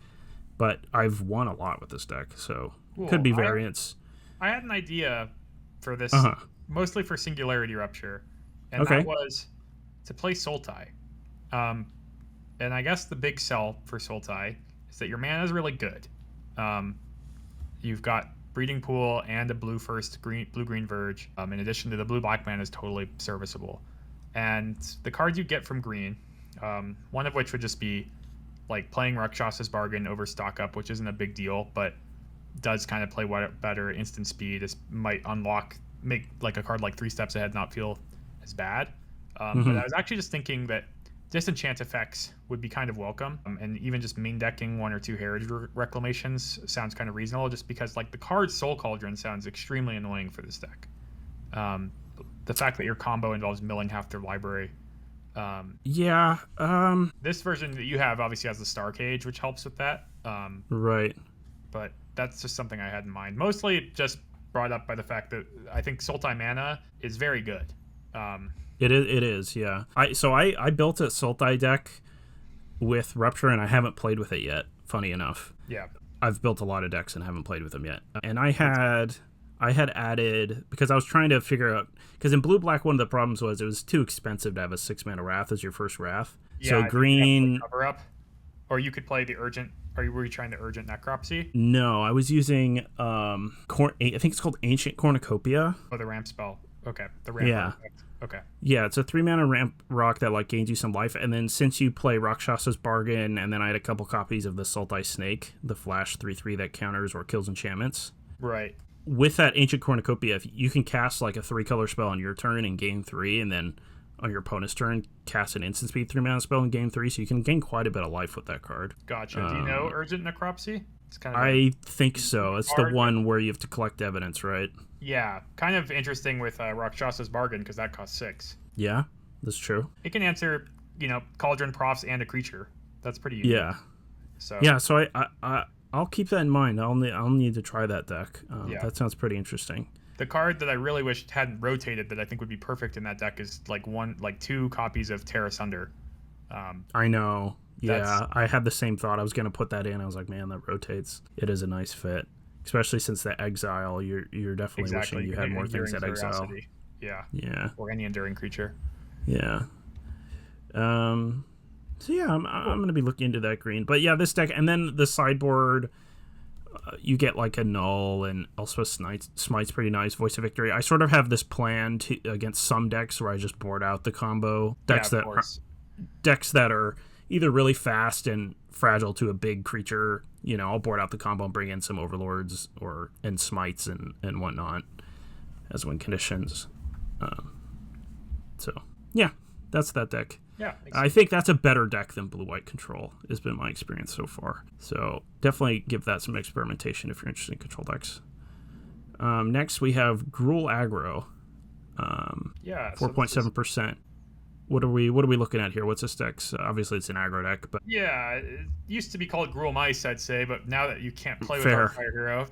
but I've won a lot with this deck, so cool. Could be variance.
I had an idea for this, mostly for Singularity Rupture, and that was to play Sultai. And I guess the big sell for Sultai is that your mana is really good. You've got Breeding Pool and a blue-green Verge. In addition to the blue-black mana is totally serviceable. And the cards you get from green, one of which would just be like playing Rakshas's Bargain over Stock Up, which isn't a big deal, but does kind of play better. Instant speed might make like a card like 3 Steps Ahead not feel as bad. But I was actually just thinking that disenchant effects would be kind of welcome, and even just main decking 1 or 2 Heritage Reclamations sounds kind of reasonable, just because like the card Soul Cauldron sounds extremely annoying for this deck. The fact that your combo involves milling half their library. This version that you have obviously has the Star Cage, which helps with that.
Right.
But that's just something I had in mind. Mostly just brought up by the fact that I think Sultai mana is very good.
It is, yeah. I built a Sultai deck with Rupture, and I haven't played with it yet, funny enough.
Yeah.
I've built a lot of decks and haven't played with them yet. And I had added, because I was trying to figure out, because in blue-black one of the problems was it was too expensive to have a 6-mana Wrath as your first Wrath.
Yeah,
so green...
Cover up. Or you could play the Urgent... Were you trying the Urgent Necropsy?
No, I was using, I think it's called Ancient Cornucopia.
Oh, the ramp spell. Okay, the ramp effect. Okay.
Yeah, it's a 3-mana ramp rock that like gains you some life, and then since you play Rakshas's Bargain, and then I had a couple copies of the Sultai Snake, the flash 3/3 that counters or kills enchantments.
Right.
With that Ancient Cornucopia, if you can cast like a 3-color spell on your turn in game 3, and then on your opponent's turn cast an instant speed 3-mana spell in game 3, so you can gain quite a bit of life with that card.
Gotcha. Do you know Urgent Necropsy? It's kind of
I think so. It's the one where you have to collect evidence, right?
Yeah, kind of interesting with Rakshas's Bargain, because that costs 6.
Yeah, that's true.
It can answer, Cauldron Profs and a creature. That's pretty unique.
Yeah. So I'll keep that in mind. I'll need to try that deck. That sounds pretty interesting.
The card that I really wish hadn't rotated that I think would be perfect in that deck is like 2 copies of Terra Sunder.
I know. Yeah, I had the same thought. I was going to put that in. I was like, man, that rotates. It is a nice fit, especially since the exile. You're definitely wishing you had more things at exile. Yeah.
Or any enduring creature.
Yeah. So yeah, I'm going to be looking into that green. But yeah, this deck, and then the sideboard, you get like a Null, and also Smite's pretty nice. Voice of Victory. I sort of have this plan against some decks where I just board out the combo decks that are either really fast and fragile to a big creature. I'll board out the combo and bring in some Overlords and Smites and whatnot as win conditions. So yeah, that's that deck.
Yeah,
I think that's a better deck than blue-white control, has been my experience so far. So definitely give that some experimentation if you're interested in control decks. Next we have Gruul Aggro. 4.7%. What are we looking at here? What's this deck's? Obviously it's an aggro deck, but
yeah, it used to be called Gruul Mice, I'd say, but now that you can't play with our Fire Hero,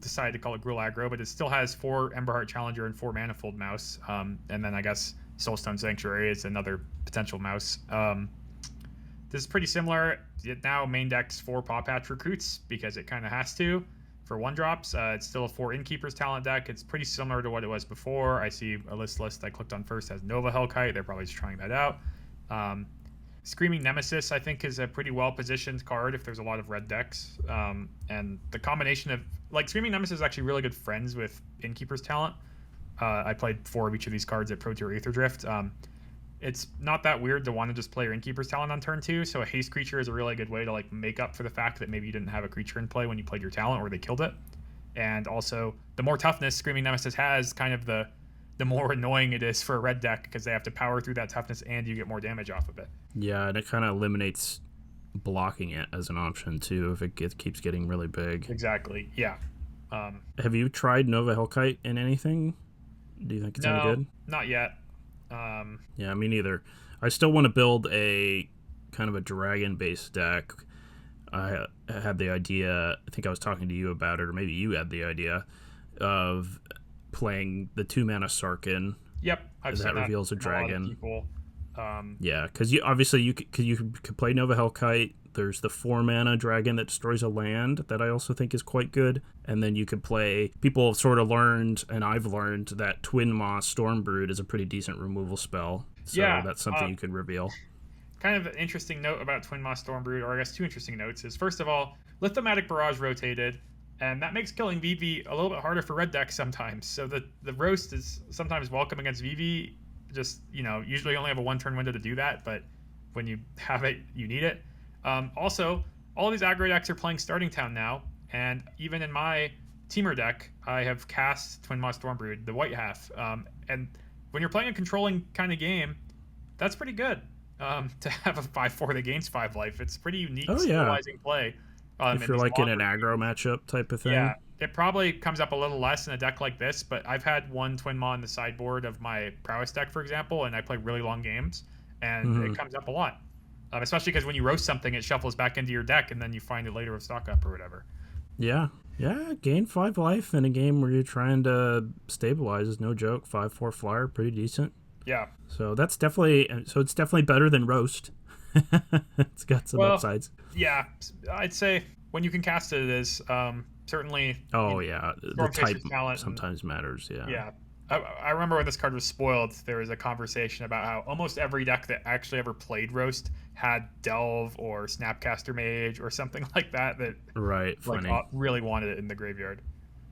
decided to call it Gruul Aggro, but it still has 4 Emberheart Challenger and 4 Manifold Mouse. And then I guess Soulstone Sanctuary is another potential mouse. This is pretty similar. It now main decks 4 Paw Patch Recruits because it kind of has to for 1-drops. It's still a 4 Innkeeper's Talent deck. It's pretty similar to what it was before. I see a list I clicked on first has Nova Hellkite. They're probably just trying that out. Screaming Nemesis, I think, is a pretty well-positioned card if there's a lot of red decks. And the combination of... Like, Screaming Nemesis is actually really good friends with Innkeeper's Talent. I played 4 of each of these cards at Pro Tour Aether Drift. It's not that weird to want to just play your Innkeeper's Talent on turn 2, so a haste creature is a really good way to like make up for the fact that maybe you didn't have a creature in play when you played your talent or they killed it. And also, the more toughness Screaming Nemesis has, kind of the more annoying it is for a red deck because they have to power through that toughness and you get more damage off of it.
Yeah, and it kind of eliminates blocking it as an option too if it keeps getting really big.
Exactly, yeah.
Have you tried Nova Hellkite in anything? Do you think it's any good?
Not yet.
Yeah, me neither. I still want to build a kind of a dragon-based deck. I had the idea, I think I was talking to you about it, or maybe you had the idea, of playing the 2-mana Sarkin.
Yep, I've seen
that reveals a dragon.
People.
Yeah, because you could play Nova Hellkite. There's the 4-mana dragon that destroys a land that I also think is quite good. And then you could play... People have sort of learned, and I've learned, that Twin Maw Stormbrood is a pretty decent removal spell. So yeah, that's something you could reveal.
Kind of an interesting note about Twin Maw Stormbrood, or I guess 2 interesting notes, is first of all, Lithomatic Barrage rotated, and that makes killing VV a little bit harder for red decks sometimes. So the roast is sometimes welcome against VV. Just, usually you only have a 1-turn window to do that, but when you have it, you need it. Also, all these aggro decks are playing Starting Town now, and even in my Teamer deck, I have cast Twin Maw Stormbrood, the white half. And when you're playing a controlling kind of game, that's pretty good to have a 5/4 that gains 5 life. It's pretty unique, stabilizing play.
If you're like in an aggro matchup type of thing.
Yeah, it probably comes up a little less in a deck like this, but I've had one Twin Maw in the sideboard of my Prowess deck, for example, and I play really long games, and it comes up a lot. Especially because when you roast something, it shuffles back into your deck, and then you find it later with stock up or whatever.
Yeah, gain 5 life in a game where you're trying to stabilize is no joke. 5/4 flyer, pretty decent.
Yeah.
So it's definitely better than roast. It's got some upsides.
Yeah, I'd say when you can cast it, it is certainly.
Oh yeah, the type sometimes matters. Yeah.
Yeah. I remember when this card was spoiled, there was a conversation about how almost every deck that actually ever played Roast had Delve or Snapcaster Mage or something like that
right, funny.
Really wanted it in the graveyard.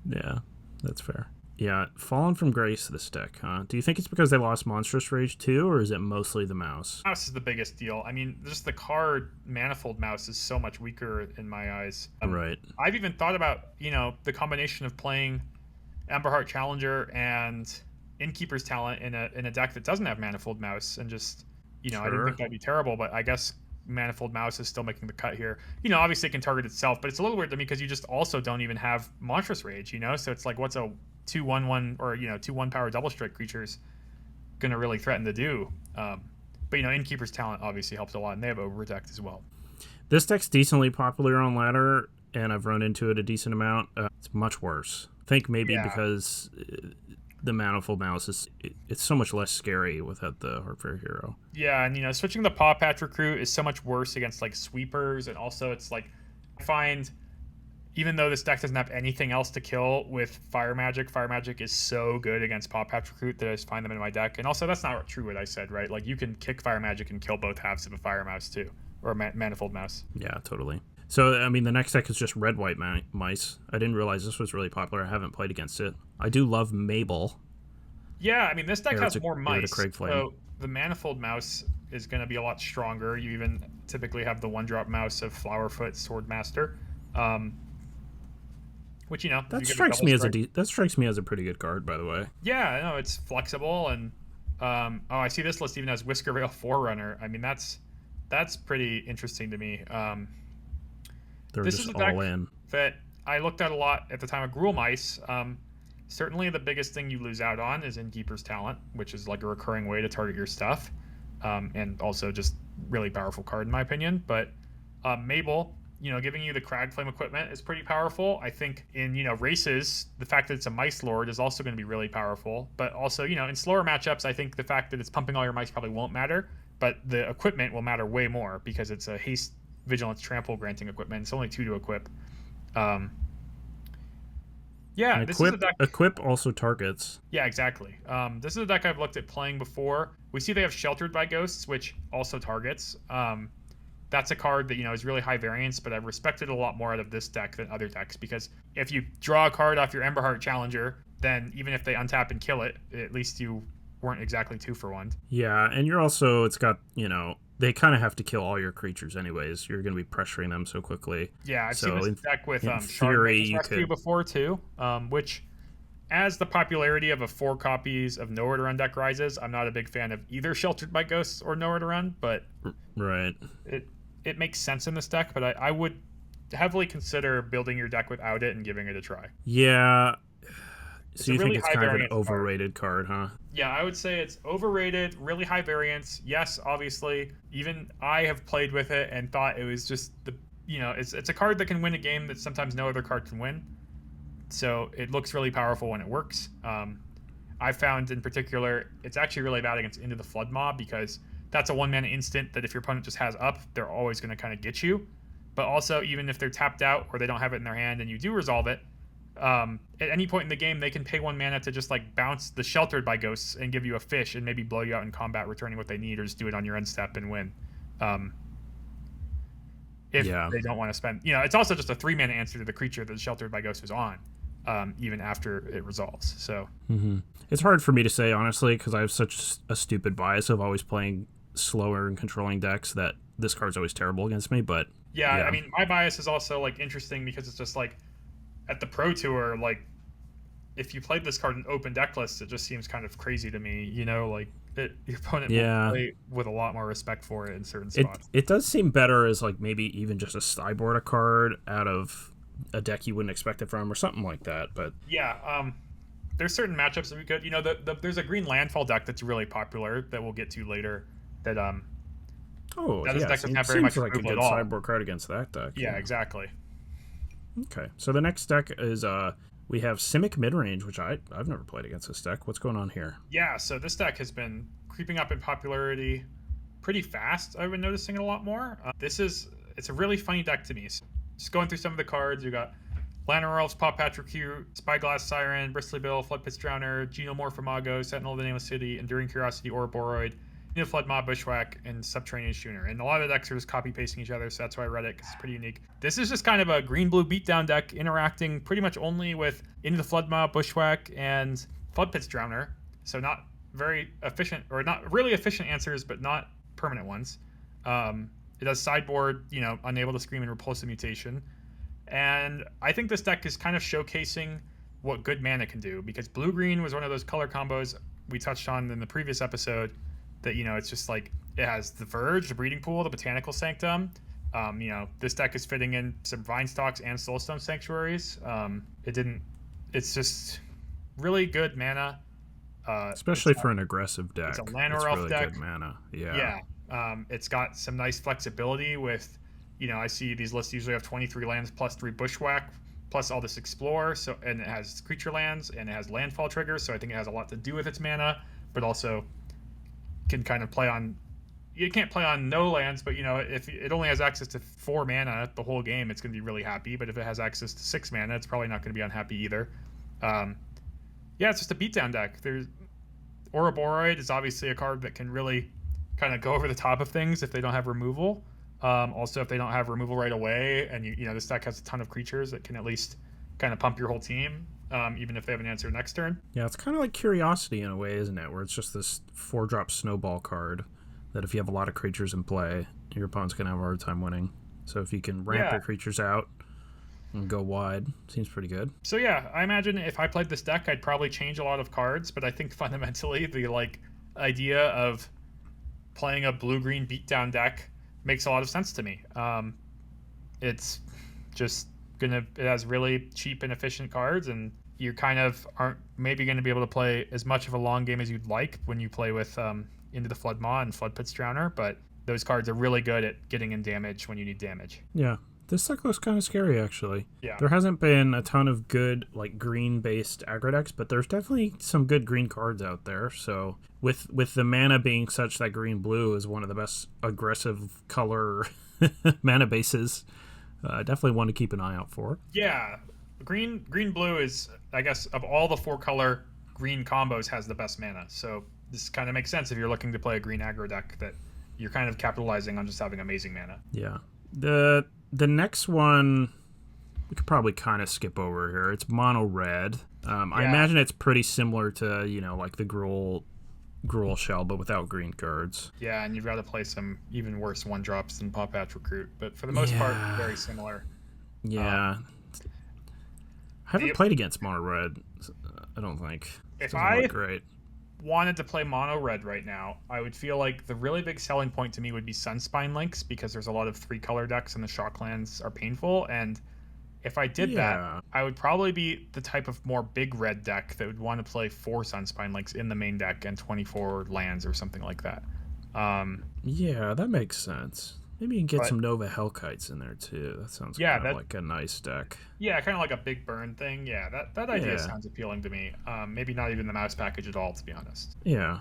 Yeah, that's fair. Yeah, Fallen from Grace, this deck, huh? Do you think it's because they lost Monstrous Rage too, or is it mostly the mouse?
Mouse is the biggest deal. I mean, just the card Manifold Mouse is so much weaker in my eyes.
Right.
I've even thought about, the combination of playing Emberheart Challenger and Innkeeper's Talent in a deck that doesn't have Manifold Mouse, and just I didn't think that'd be terrible, but I guess Manifold Mouse is still making the cut here. Obviously it can target itself, but it's a little weird to me because you just also don't even have Monstrous Rage, so it's like, what's a 2/1/1 or 2/1 power double strike creatures gonna really threaten to do? But Innkeeper's Talent obviously helps a lot, and they have Overprotect as well.
This deck's decently popular on ladder, and I've run into it a decent amount. It's much worse. I think maybe because the Manifold Mouse it's so much less scary without the Heartfare Hero.
Yeah, and switching the Paw Patch Recruit is so much worse against like sweepers, and also it's like I find even though this deck doesn't have anything else to kill with Fire Magic is so good against Paw Patch Recruit that I just find them in my deck. And also that's not true what I said, right? Like you can kick Fire Magic and kill both halves of a Fire Mouse too, or a Manifold Mouse.
Yeah, totally. So, I mean, the next deck is just red-white mice. I didn't realize this was really popular. I haven't played against it. I do love Mabel.
Yeah, I mean, this deck has more mice. So the Manifold Mouse is going to be a lot stronger. You even typically have the 1-drop mouse of Flowerfoot Swordmaster. Which,
that strikes me as a pretty good card, by the way.
Yeah, no, it's flexible. And, I see this list even has Whiskervale Forerunner. I mean, that's pretty interesting to me.
They're just all in.
That I looked at a lot at the time of Gruul Mice. Certainly the biggest thing you lose out on is Innkeeper's Talent, which is like a recurring way to target your stuff. And also just really powerful card in my opinion. But Mabel, giving you the Crag Flame equipment is pretty powerful. I think in, races, the fact that it's a Mice Lord is also going to be really powerful. But also, in slower matchups, I think the fact that it's pumping all your mice probably won't matter. But the equipment will matter way more because it's a haste, vigilance, trample granting equipment. It's only 2 to equip. Yeah, this is a deck.
Equip also targets.
Yeah, exactly. This is a deck I've looked at playing before. We see they have Sheltered by Ghosts, which also targets. That's a card that, is really high variance, but I've respected a lot more out of this deck than other decks, because if you draw a card off your Emberheart Challenger, then even if they untap and kill it, at least you weren't exactly 2 for 1.
Yeah, and you're also, it's got, they kind of have to kill all your creatures anyways. You're going to be pressuring them so quickly.
Yeah, I've seen this deck with
theory,
Shard Rescue before too, which, as the popularity of 4 copies of Nowhere to Run deck rises, I'm not a big fan of either Sheltered by Ghosts or Nowhere to Run, but
right.
It makes sense in this deck, but I would heavily consider building your deck without it and giving it a try.
Yeah. So you
really
think it's kind of an overrated card, huh?
Yeah, I would say it's overrated, really high variance. Yes, obviously, even I have played with it and thought it was just it's a card that can win a game that sometimes no other card can win. So it looks really powerful when it works. I found in particular, it's actually really bad against Into the Flood Mob, because that's a 1-mana instant that if your opponent just has up, they're always going to kind of get you. But also, even if they're tapped out or they don't have it in their hand and you do resolve it, at any point in the game, they can pay 1 mana to just bounce the Sheltered by Ghosts and give you a fish and maybe blow you out in combat, returning what they need, or just do it on your end step and win. If they don't want to spend, it's also just a 3-mana answer to the creature that the Sheltered by Ghosts was on, even after it resolves. So
it's hard for me to say, honestly, because I have such a stupid bias of always playing slower and controlling decks that this card's always terrible against me. But
yeah, I mean, my bias is also interesting, because it's just at the Pro Tour, if you played this card in open deck lists, it just seems kind of crazy to me. Your opponent will play with a lot more respect for it in certain spots.
It does seem better as maybe even just a sideboard a card out of a deck you wouldn't expect it from, or something like that. But
yeah, there's certain matchups that we could. There's a green landfall deck that's really popular that we'll get to later. That this deck doesn't have very much
like a good sideboard card against that deck.
Yeah, exactly.
Okay, so the next deck is we have Simic Midrange, which I've never played against this deck. What's going on here?
Yeah, so this deck has been creeping up in popularity pretty fast. I've been noticing it a lot more. It's a really funny deck to me. So just going through some of the cards, you got Lantern Elves, Pop Patricute, Spyglass Siren, Bristly Bill, Floodpits Drowner, Geomorph Imago, Sentinel of the Nameless City, Enduring Curiosity, Ouroboros, Flood Mob, Bushwhack, and Subterranean Schooner. And a lot of the decks are just copy-pasting each other, so that's why I read it, because it's pretty unique. This is just kind of a green-blue beatdown deck interacting pretty much only with Into the Flood Mob, Bushwhack, and Floodpits Drowner. So not very efficient, or not really efficient answers, but not permanent ones. It does sideboard, Unable to Scream and Repulsive Mutation. And I think this deck is kind of showcasing what good mana can do, because blue-green was one of those color combos we touched on in the previous episode, that it's just it has the Verge, the Breeding Pool, the Botanical Sanctum. This deck is fitting in some Vine Stalks and Soulstone Sanctuaries. It's just really good mana,
especially for an aggressive deck.
It's a Llanowar Elf
really
deck.
Good mana. Yeah.
It's got some nice flexibility with, I see these lists usually have 23 lands plus 3 Bushwhack plus all this Explore. So, and it has creature lands and it has landfall triggers. So I think it has a lot to do with its mana, but also can kind of play on, you can't play on no lands, but if it only has access to 4 mana the whole game, it's going to be really happy. But if it has access to 6 mana, it's probably not going to be unhappy either. It's just a beatdown deck. There's Ouroboros is obviously a card that can really kind of go over the top of things if they don't have removal. Also, if they don't have removal right away, and this deck has a ton of creatures that can at least kind of pump your whole team. Even if they have an answer next turn.
Yeah, it's kind of like Curiosity in a way, isn't it? Where it's just this 4-drop snowball card that if you have a lot of creatures in play, your opponent's going to have a hard time winning. So if you can ramp your creatures out and go wide, seems pretty good.
So yeah, I imagine if I played this deck, I'd probably change a lot of cards, but I think fundamentally the idea of playing a blue-green beatdown deck makes a lot of sense to me. It's just it has really cheap and efficient cards, and you kind of aren't maybe going to be able to play as much of a long game as you'd like when you play with Into the Flood Maw and Floodpits Drowner, but those cards are really good at getting in damage when you need damage.
Yeah, This deck looks kind of scary, actually.
Yeah.
There hasn't been a ton of good, like, green-based aggro decks, but there's definitely some good green cards out there. So with the mana being such that green-blue is one of the best aggressive color mana bases, definitely one to keep an eye out for.
Yeah. Green-blue is, I guess, of all the 4-color green combos, has the best mana. So this kind of makes sense if you're looking to play a green aggro deck, that you're kind of capitalizing on just having amazing mana.
Yeah. The next one we could probably kind of skip over here. It's mono red. I imagine it's pretty similar to, like the Gruul shell, but without green cards.
Yeah, and you've got to play some even worse 1-drops than Pop Patch Recruit, but for the most part, very similar.
Yeah. I haven't played against mono red, I don't think.
If I
look great.
wanted to play mono red right now, I would feel like the really big selling point to me would be Sunspine Links, because there's a lot of 3-color decks and the Shocklands are painful. And if I did that, I would probably be the type of more big red deck that would want to play 4 Sunspine Links in the main deck and 24 lands or something like that.
Yeah, that makes sense. Maybe you can get some Nova Hellkites in there too. That sounds kind of like a nice deck.
Yeah, kind of like a big burn thing. Yeah, that idea sounds appealing to me. Maybe not even the mouse package at all, to be honest.
Yeah.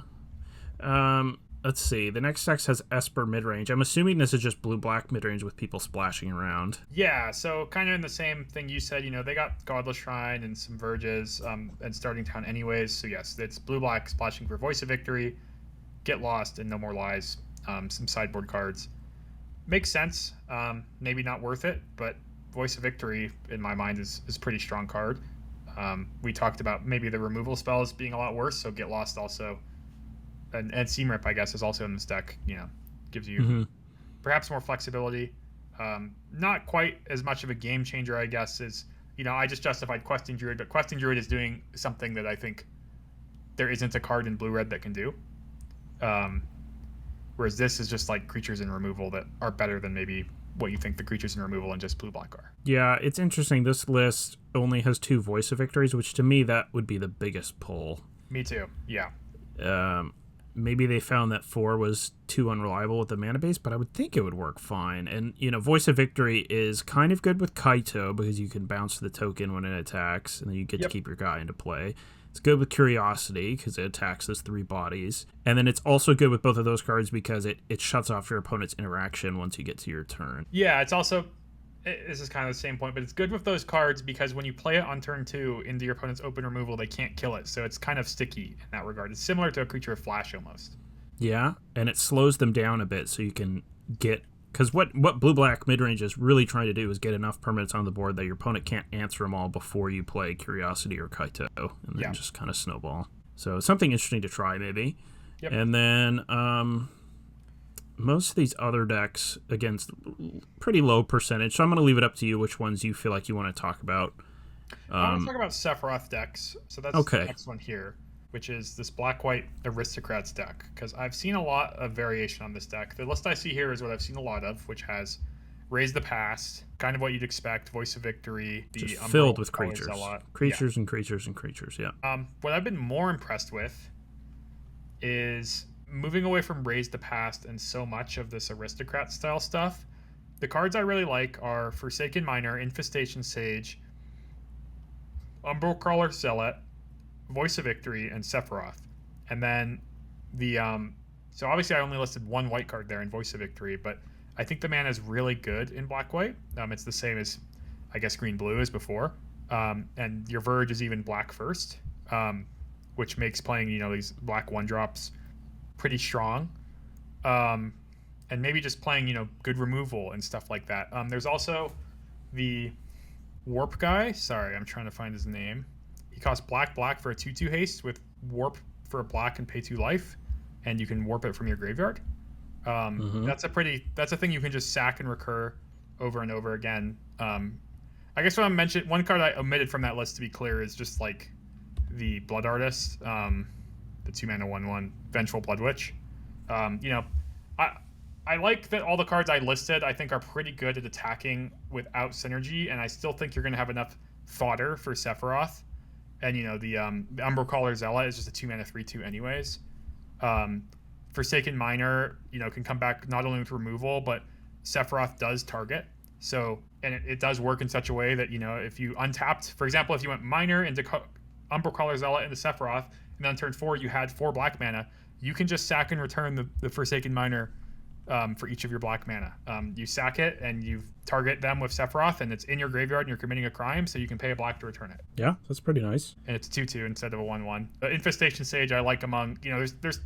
Let's see. The next deck has Esper midrange. I'm assuming this is just blue-black midrange with people splashing around.
Yeah, so kind of in the same thing you said. They got Godless Shrine and some Verges and Starting Town anyways. So yes, it's blue-black splashing for Voice of Victory, Get Lost, and No More Lies. Some sideboard cards. Makes sense. Maybe not worth it, but Voice of Victory, in my mind, is a pretty strong card. We talked about maybe the removal spells being a lot worse, so Get Lost also, and Seam Rip, I guess, is also in this deck. Gives you perhaps more flexibility. Not quite as much of a game changer, I guess, as I just justified Questing Druid, but Questing Druid is doing something that I think there isn't a card in blue-red that can do. Whereas this is just like creatures in removal that are better than maybe what you think the creatures in removal and just blue-black are.
Yeah, it's interesting. This list only has 2 Voice of Victories, which to me, that would be the biggest pull.
Me too, yeah.
Maybe they found that 4 was too unreliable with the mana base, but I would think it would work fine. And, Voice of Victory is kind of good with Kaito because you can bounce the token when it attacks, and then you get to keep your guy into play. It's good with Curiosity because it attacks as 3 bodies. And then it's also good with both of those cards because it shuts off your opponent's interaction once you get to your turn.
Yeah, it's also, this is kind of the same point, but it's good with those cards because when you play it on turn 2 into your opponent's open removal, they can't kill it. So it's kind of sticky in that regard. It's similar to a Creature of Flash almost.
Yeah, and it slows them down a bit so you can get... Because what blue-black midrange is really trying to do is get enough permanents on the board that your opponent can't answer them all before you play Curiosity or Kaito, and then just kind of snowball. So something interesting to try, maybe. Yep. And then most of these other decks, against pretty low percentage, so I'm going to leave it up to you which ones you feel like you want to talk about.
I want to talk about Sephiroth decks, so that's the next one here, which is this black-white Aristocrats deck, because I've seen a lot of variation on this deck. The list I see here is what I've seen a lot of, which has Raise the Past, kind of what you'd expect, Voice of Victory,
just filled with creatures. Creatures and creatures and creatures,
What I've been more impressed with is moving away from Raise the Past and so much of this Aristocrat-style stuff. The cards I really like are Forsaken Miner, Infestation Sage, Umbral Crawler Zealot, Voice of Victory, and Sephiroth. And then the so obviously I only listed 1 white card there in Voice of Victory, but I think the mana is really good in black-white. It's the same as, I guess, green-blue as before. And your Verge is even black first, which makes playing, these black 1-drops pretty strong. And maybe just playing, good removal and stuff like that. There's also the Warp guy. Sorry, I'm trying to find his name. He costs black for a 2/2 haste with warp for a black and pay 2 life, and you can warp it from your graveyard. That's a thing you can just sack and recur over and over again. I guess one card I omitted from that list, to be clear, is just like the Blood Artist, the 2-mana 1/1 Vengeful Blood Witch. I like that all the cards I listed I think are pretty good at attacking without synergy, and I still think you're going to have enough fodder for Sephiroth. And, the Umbral Caller Zealot is just a 2-mana 3/2 anyways. Forsaken Miner, can come back not only with removal, but Sephiroth does target. So, and it does work in such a way that, if you untapped, for example, if you went Miner into Umbral Color Zealot into Sephiroth, and then on turn 4 you had 4 black mana, you can just sack and return the Forsaken Miner for each of your black mana. You sack it and you target them with Sephiroth, and it's in your graveyard and you're committing a crime, so you can pay a black to return it.
Yeah, that's pretty nice.
And it's 2/2 instead of a 1/1. Infestation Sage I like among, there's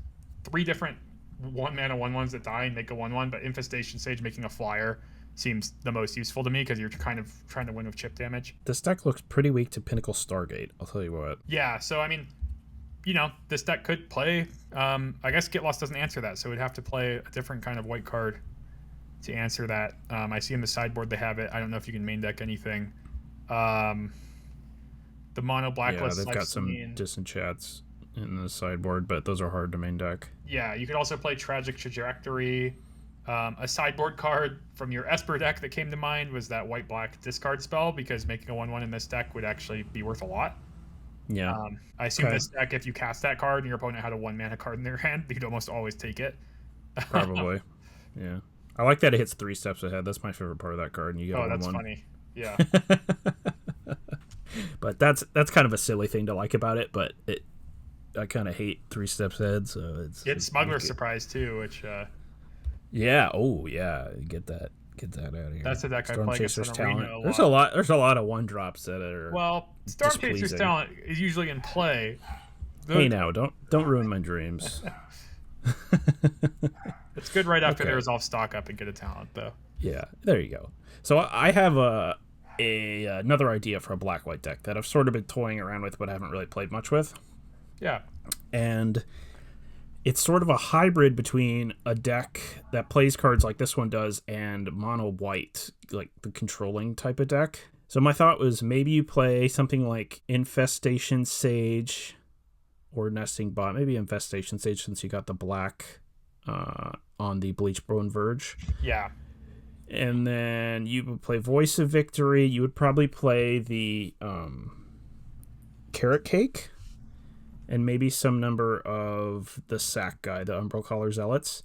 3 different 1 mana 1/1s that die and make a 1/1, but Infestation Sage making a flyer seems the most useful to me because you're kind of trying to win with chip damage.
This deck looks pretty weak to Pinnacle Stargate, I'll tell you what.
Yeah, so I mean, this deck could play, I guess Get Lost doesn't answer that, so we'd have to play a different kind of white card to answer that. I see in the sideboard they have it. I don't know if you can main deck anything. The mono blacklist.
Yeah, they've got some disenchants in the sideboard, but those are hard to main deck.
Yeah, you could also play Tragic Trajectory. A sideboard card from your Esper deck that came to mind was that white-black discard spell, because making a 1/1 in this deck would actually be worth a lot.
Yeah.
I assume this deck, if you cast that card and your opponent had a 1 mana card in their hand, you'd almost always take it.
Probably. Yeah. I like that it hits 3 steps ahead. That's my favorite part of that card. And you get
Oh, that's funny. Yeah.
But that's kind of a silly thing to like about it, but I kind of hate 3 steps ahead, so
it's Smuggler's Surprise too, which
yeah, oh yeah, get that out of here.
That's a deck I play against an Arena a
lot. There's a lot of 1-drops that are
Storm Chaser's talent is usually in play.
Hey now, don't ruin my dreams.
It's good right after they resolve stock up and get a talent, though.
Yeah, there you go. So I have another idea for a black-white deck that I've sort of been toying around with, but I haven't really played much with.
Yeah.
And it's sort of a hybrid between a deck that plays cards like this one does and mono white, like the controlling type of deck. So my thought was maybe you play something like Infestation Sage or Nesting Bot. Maybe Infestation Sage, since you got the black on the Bleachbone Verge.
Yeah.
And then you would play Voice of Victory. You would probably play the Carrot Cake. And maybe some number of the sack guy, the Umbral Color Zealots.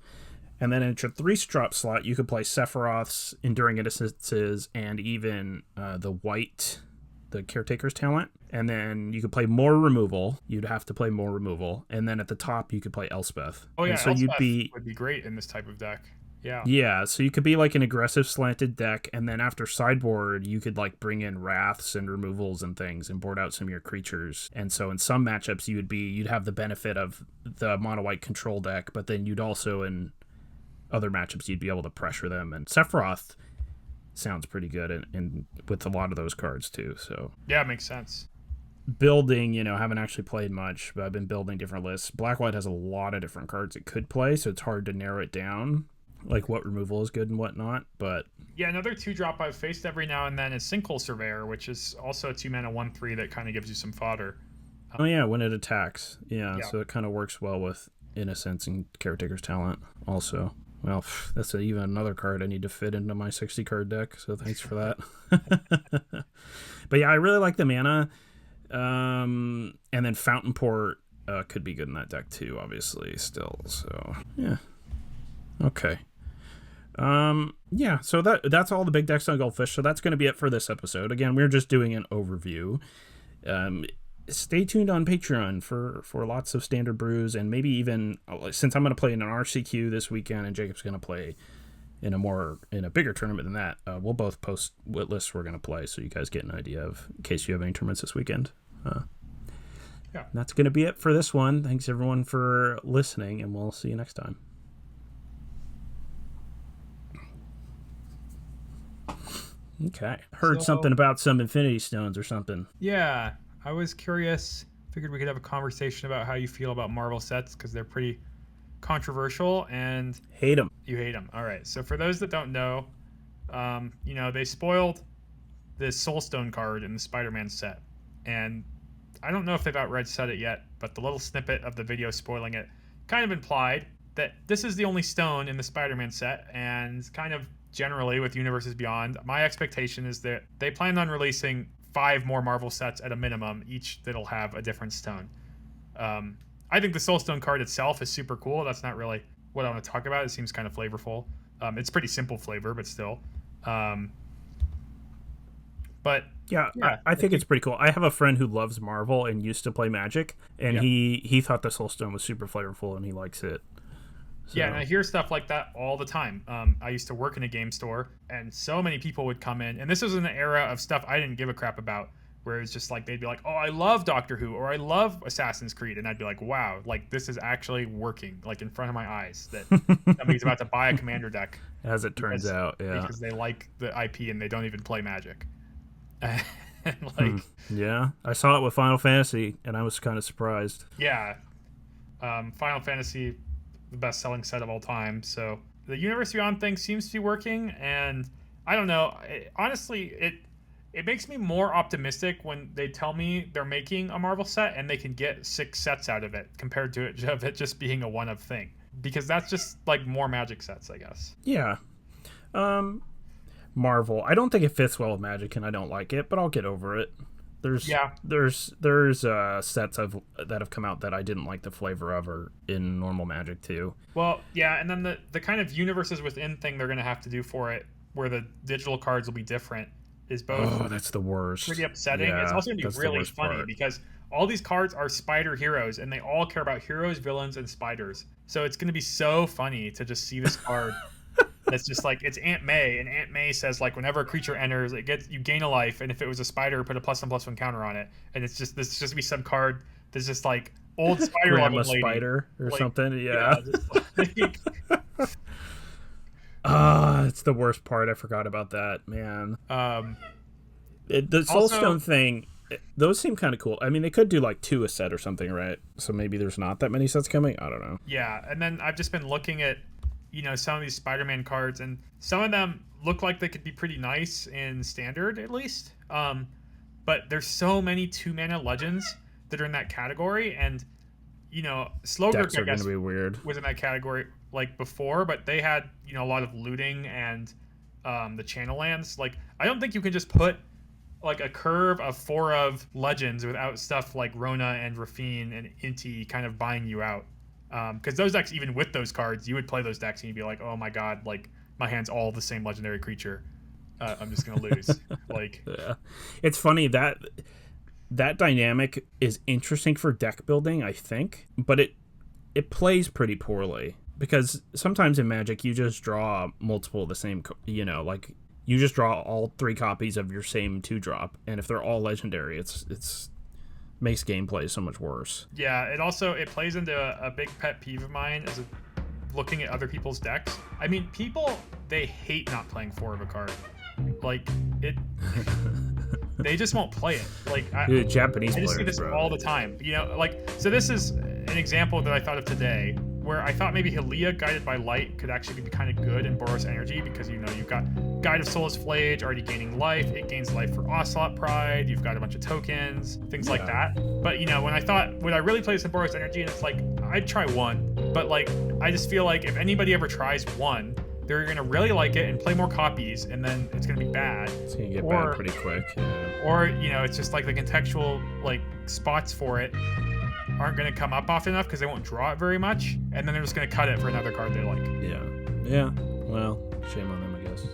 And then in your 3-drop slot, you could play Sephiroth's Enduring Innocences and even the Caretaker's Talent. And then you could play more removal. You'd have to play more removal. And then at the top, you could play Elspeth.
Oh, yeah,
and so
Elspeth would be great in this type of deck. Yeah.
Yeah, so you could be like an aggressive slanted deck, and then after sideboard, you could like bring in wraths and removals and things and board out some of your creatures. And so in some matchups, you'd have the benefit of the mono white control deck, but then you'd also in other matchups you'd be able to pressure them. And Sephiroth sounds pretty good and with a lot of those cards too. So
yeah, it makes sense.
Building, haven't actually played much, but I've been building different lists. Black-white has a lot of different cards it could play, so it's hard to narrow it down. Like what removal is good and what not, but
yeah, another 2-drop I've faced every now and then is Sinkhole Surveyor, which is also a 2 mana 1/3 that kind of gives you some fodder.
Oh yeah, when it attacks, yeah. So it kind of works well with Innocence and Caretaker's Talent. Also, well, that's even another card I need to fit into my 60 card deck. So thanks for that. But yeah, I really like the mana, and then Fountain Port could be good in that deck too, obviously. Still, so yeah, okay. Yeah, so that's all the big decks on Goldfish. So that's going to be it for this episode. Again, we're just doing an overview. Stay tuned on Patreon for lots of standard brews, and maybe even, since I'm going to play in an RCQ this weekend and Jacob's going to play in a bigger tournament than that, we'll both post what lists we're going to play so you guys get an idea of in case you have any tournaments this weekend.
Yeah.
That's going to be it for this one. Thanks everyone for listening, and we'll see you next time. Okay. Heard something about some Infinity Stones or something.
Yeah, I was curious. Figured we could have a conversation about how you feel about Marvel sets, because they're pretty controversial and...
Hate them.
You hate them. All right. So for those that don't know, they spoiled this Soulstone card in the Spider-Man set. And I don't know if they've outright said it yet, but the little snippet of the video spoiling it kind of implied that this is the only stone in the Spider-Man set, and kind of generally with Universes Beyond, my expectation is that they plan on releasing 5 more Marvel sets at a minimum, each that'll have a different stone. I think the Soulstone card itself is super cool. That's not really what I want to talk about. It seems kind of flavorful. It's pretty simple flavor, but still. But
Yeah,
yeah,
I think it's pretty cool. I have a friend who loves Marvel and used to play Magic, and
yeah.
he thought the Soulstone was super flavorful, and he likes it. So,
Yeah, and I hear stuff like that all the time. I used to work in a game store, and so many people would come in, and this was in the era of stuff I didn't give a crap about, where it's just like they'd be like, "Oh, I love Doctor Who," or "I love Assassin's Creed," and I'd be like, "Wow, like this is actually working, like in front of my eyes." That somebody's about to buy a commander deck
as it turns out, yeah.
because they like the IP and they don't even play Magic. And like,
yeah, I saw it with Final Fantasy, and I was kind of surprised.
yeah, Final Fantasy, the best-selling set of all time. So the Universe Beyond thing seems to be working, and I don't know. Honestly, it makes me more optimistic when they tell me they're making a Marvel set and they can get 6 sets out of it compared to it just being a one-of thing, because that's just like more Magic sets, I guess.
Yeah. Marvel. I don't think it fits well with Magic, and I don't like it, but I'll get over it. There's sets that have come out that I didn't like the flavor of, or in normal Magic too.
Well, yeah, and then the kind of universes within thing they're gonna have to do for it, where the digital cards will be different, is both.
Oh, that's the worst.
Pretty upsetting.
Yeah,
it's also gonna be really funny
part.
because all these cards are spider heroes, and they all care about heroes, villains, and spiders. So it's gonna be so funny to just see this card. That's just like, it's Aunt May, and Aunt May says like whenever a creature enters, you gain a life, and if it was a spider, put a +1/+1 counter on it, and it's just this just be some card that's just like old spider
Grandma
level lady,
spider or
like,
something. Yeah.
Like,
it's the worst part. I forgot about that, man. The
also,
Soulstone thing, those seem kind of cool. I mean, they could do like 2 a set or something, right? So maybe there's not that many sets coming. I don't know.
yeah, and then I've just been looking at some of these Spider-Man cards, and some of them look like they could be pretty nice in Standard, at least. But there's so many 2-mana legends that are in that category, and Slowgurk, I guess,
be weird.
was in that category like before, but they had a lot of looting and the channel lands. Like, I don't think you can just put like a curve of 4 of legends without stuff like Rona and Rafine and Inti kind of buying you out. Because those decks, even with those cards, you would play those decks and you'd be like, oh my god, like my hand's all the same legendary creature. I'm just gonna lose. Like,
yeah. It's funny that dynamic is interesting for deck building, I think, but it plays pretty poorly, because sometimes in Magic you just draw multiple of the same, like you just draw all 3 copies of your same 2-drop, and if they're all legendary, it's makes gameplay so much worse.
Yeah, it plays into a big pet peeve of mine, is looking at other people's decks. I mean, people, they hate not playing 4 of a card. Like, they just won't play it. Like,
Dude, Japanese
I just see
players,
this
bro.
all the time. So this is an example that I thought of today, where I thought maybe Hylia, Guided by Light, could actually be kind of good in Boros Energy, because you've got Guide of Soulless Flage already gaining life. It gains life for Ocelot Pride. You've got a bunch of tokens, things like that. But when I thought, would I really play this in Boros Energy? And it's like, I'd try 1, but like, I just feel like if anybody ever tries 1, they're gonna really like it and play more copies, and then it's gonna be bad.
It's gonna get bad pretty quick. Yeah.
Or it's just like the contextual like spots for it aren't going to come up often enough because they won't draw it very much, and then they're just going to cut it for another card they like.
Yeah. Well, shame on them, I guess.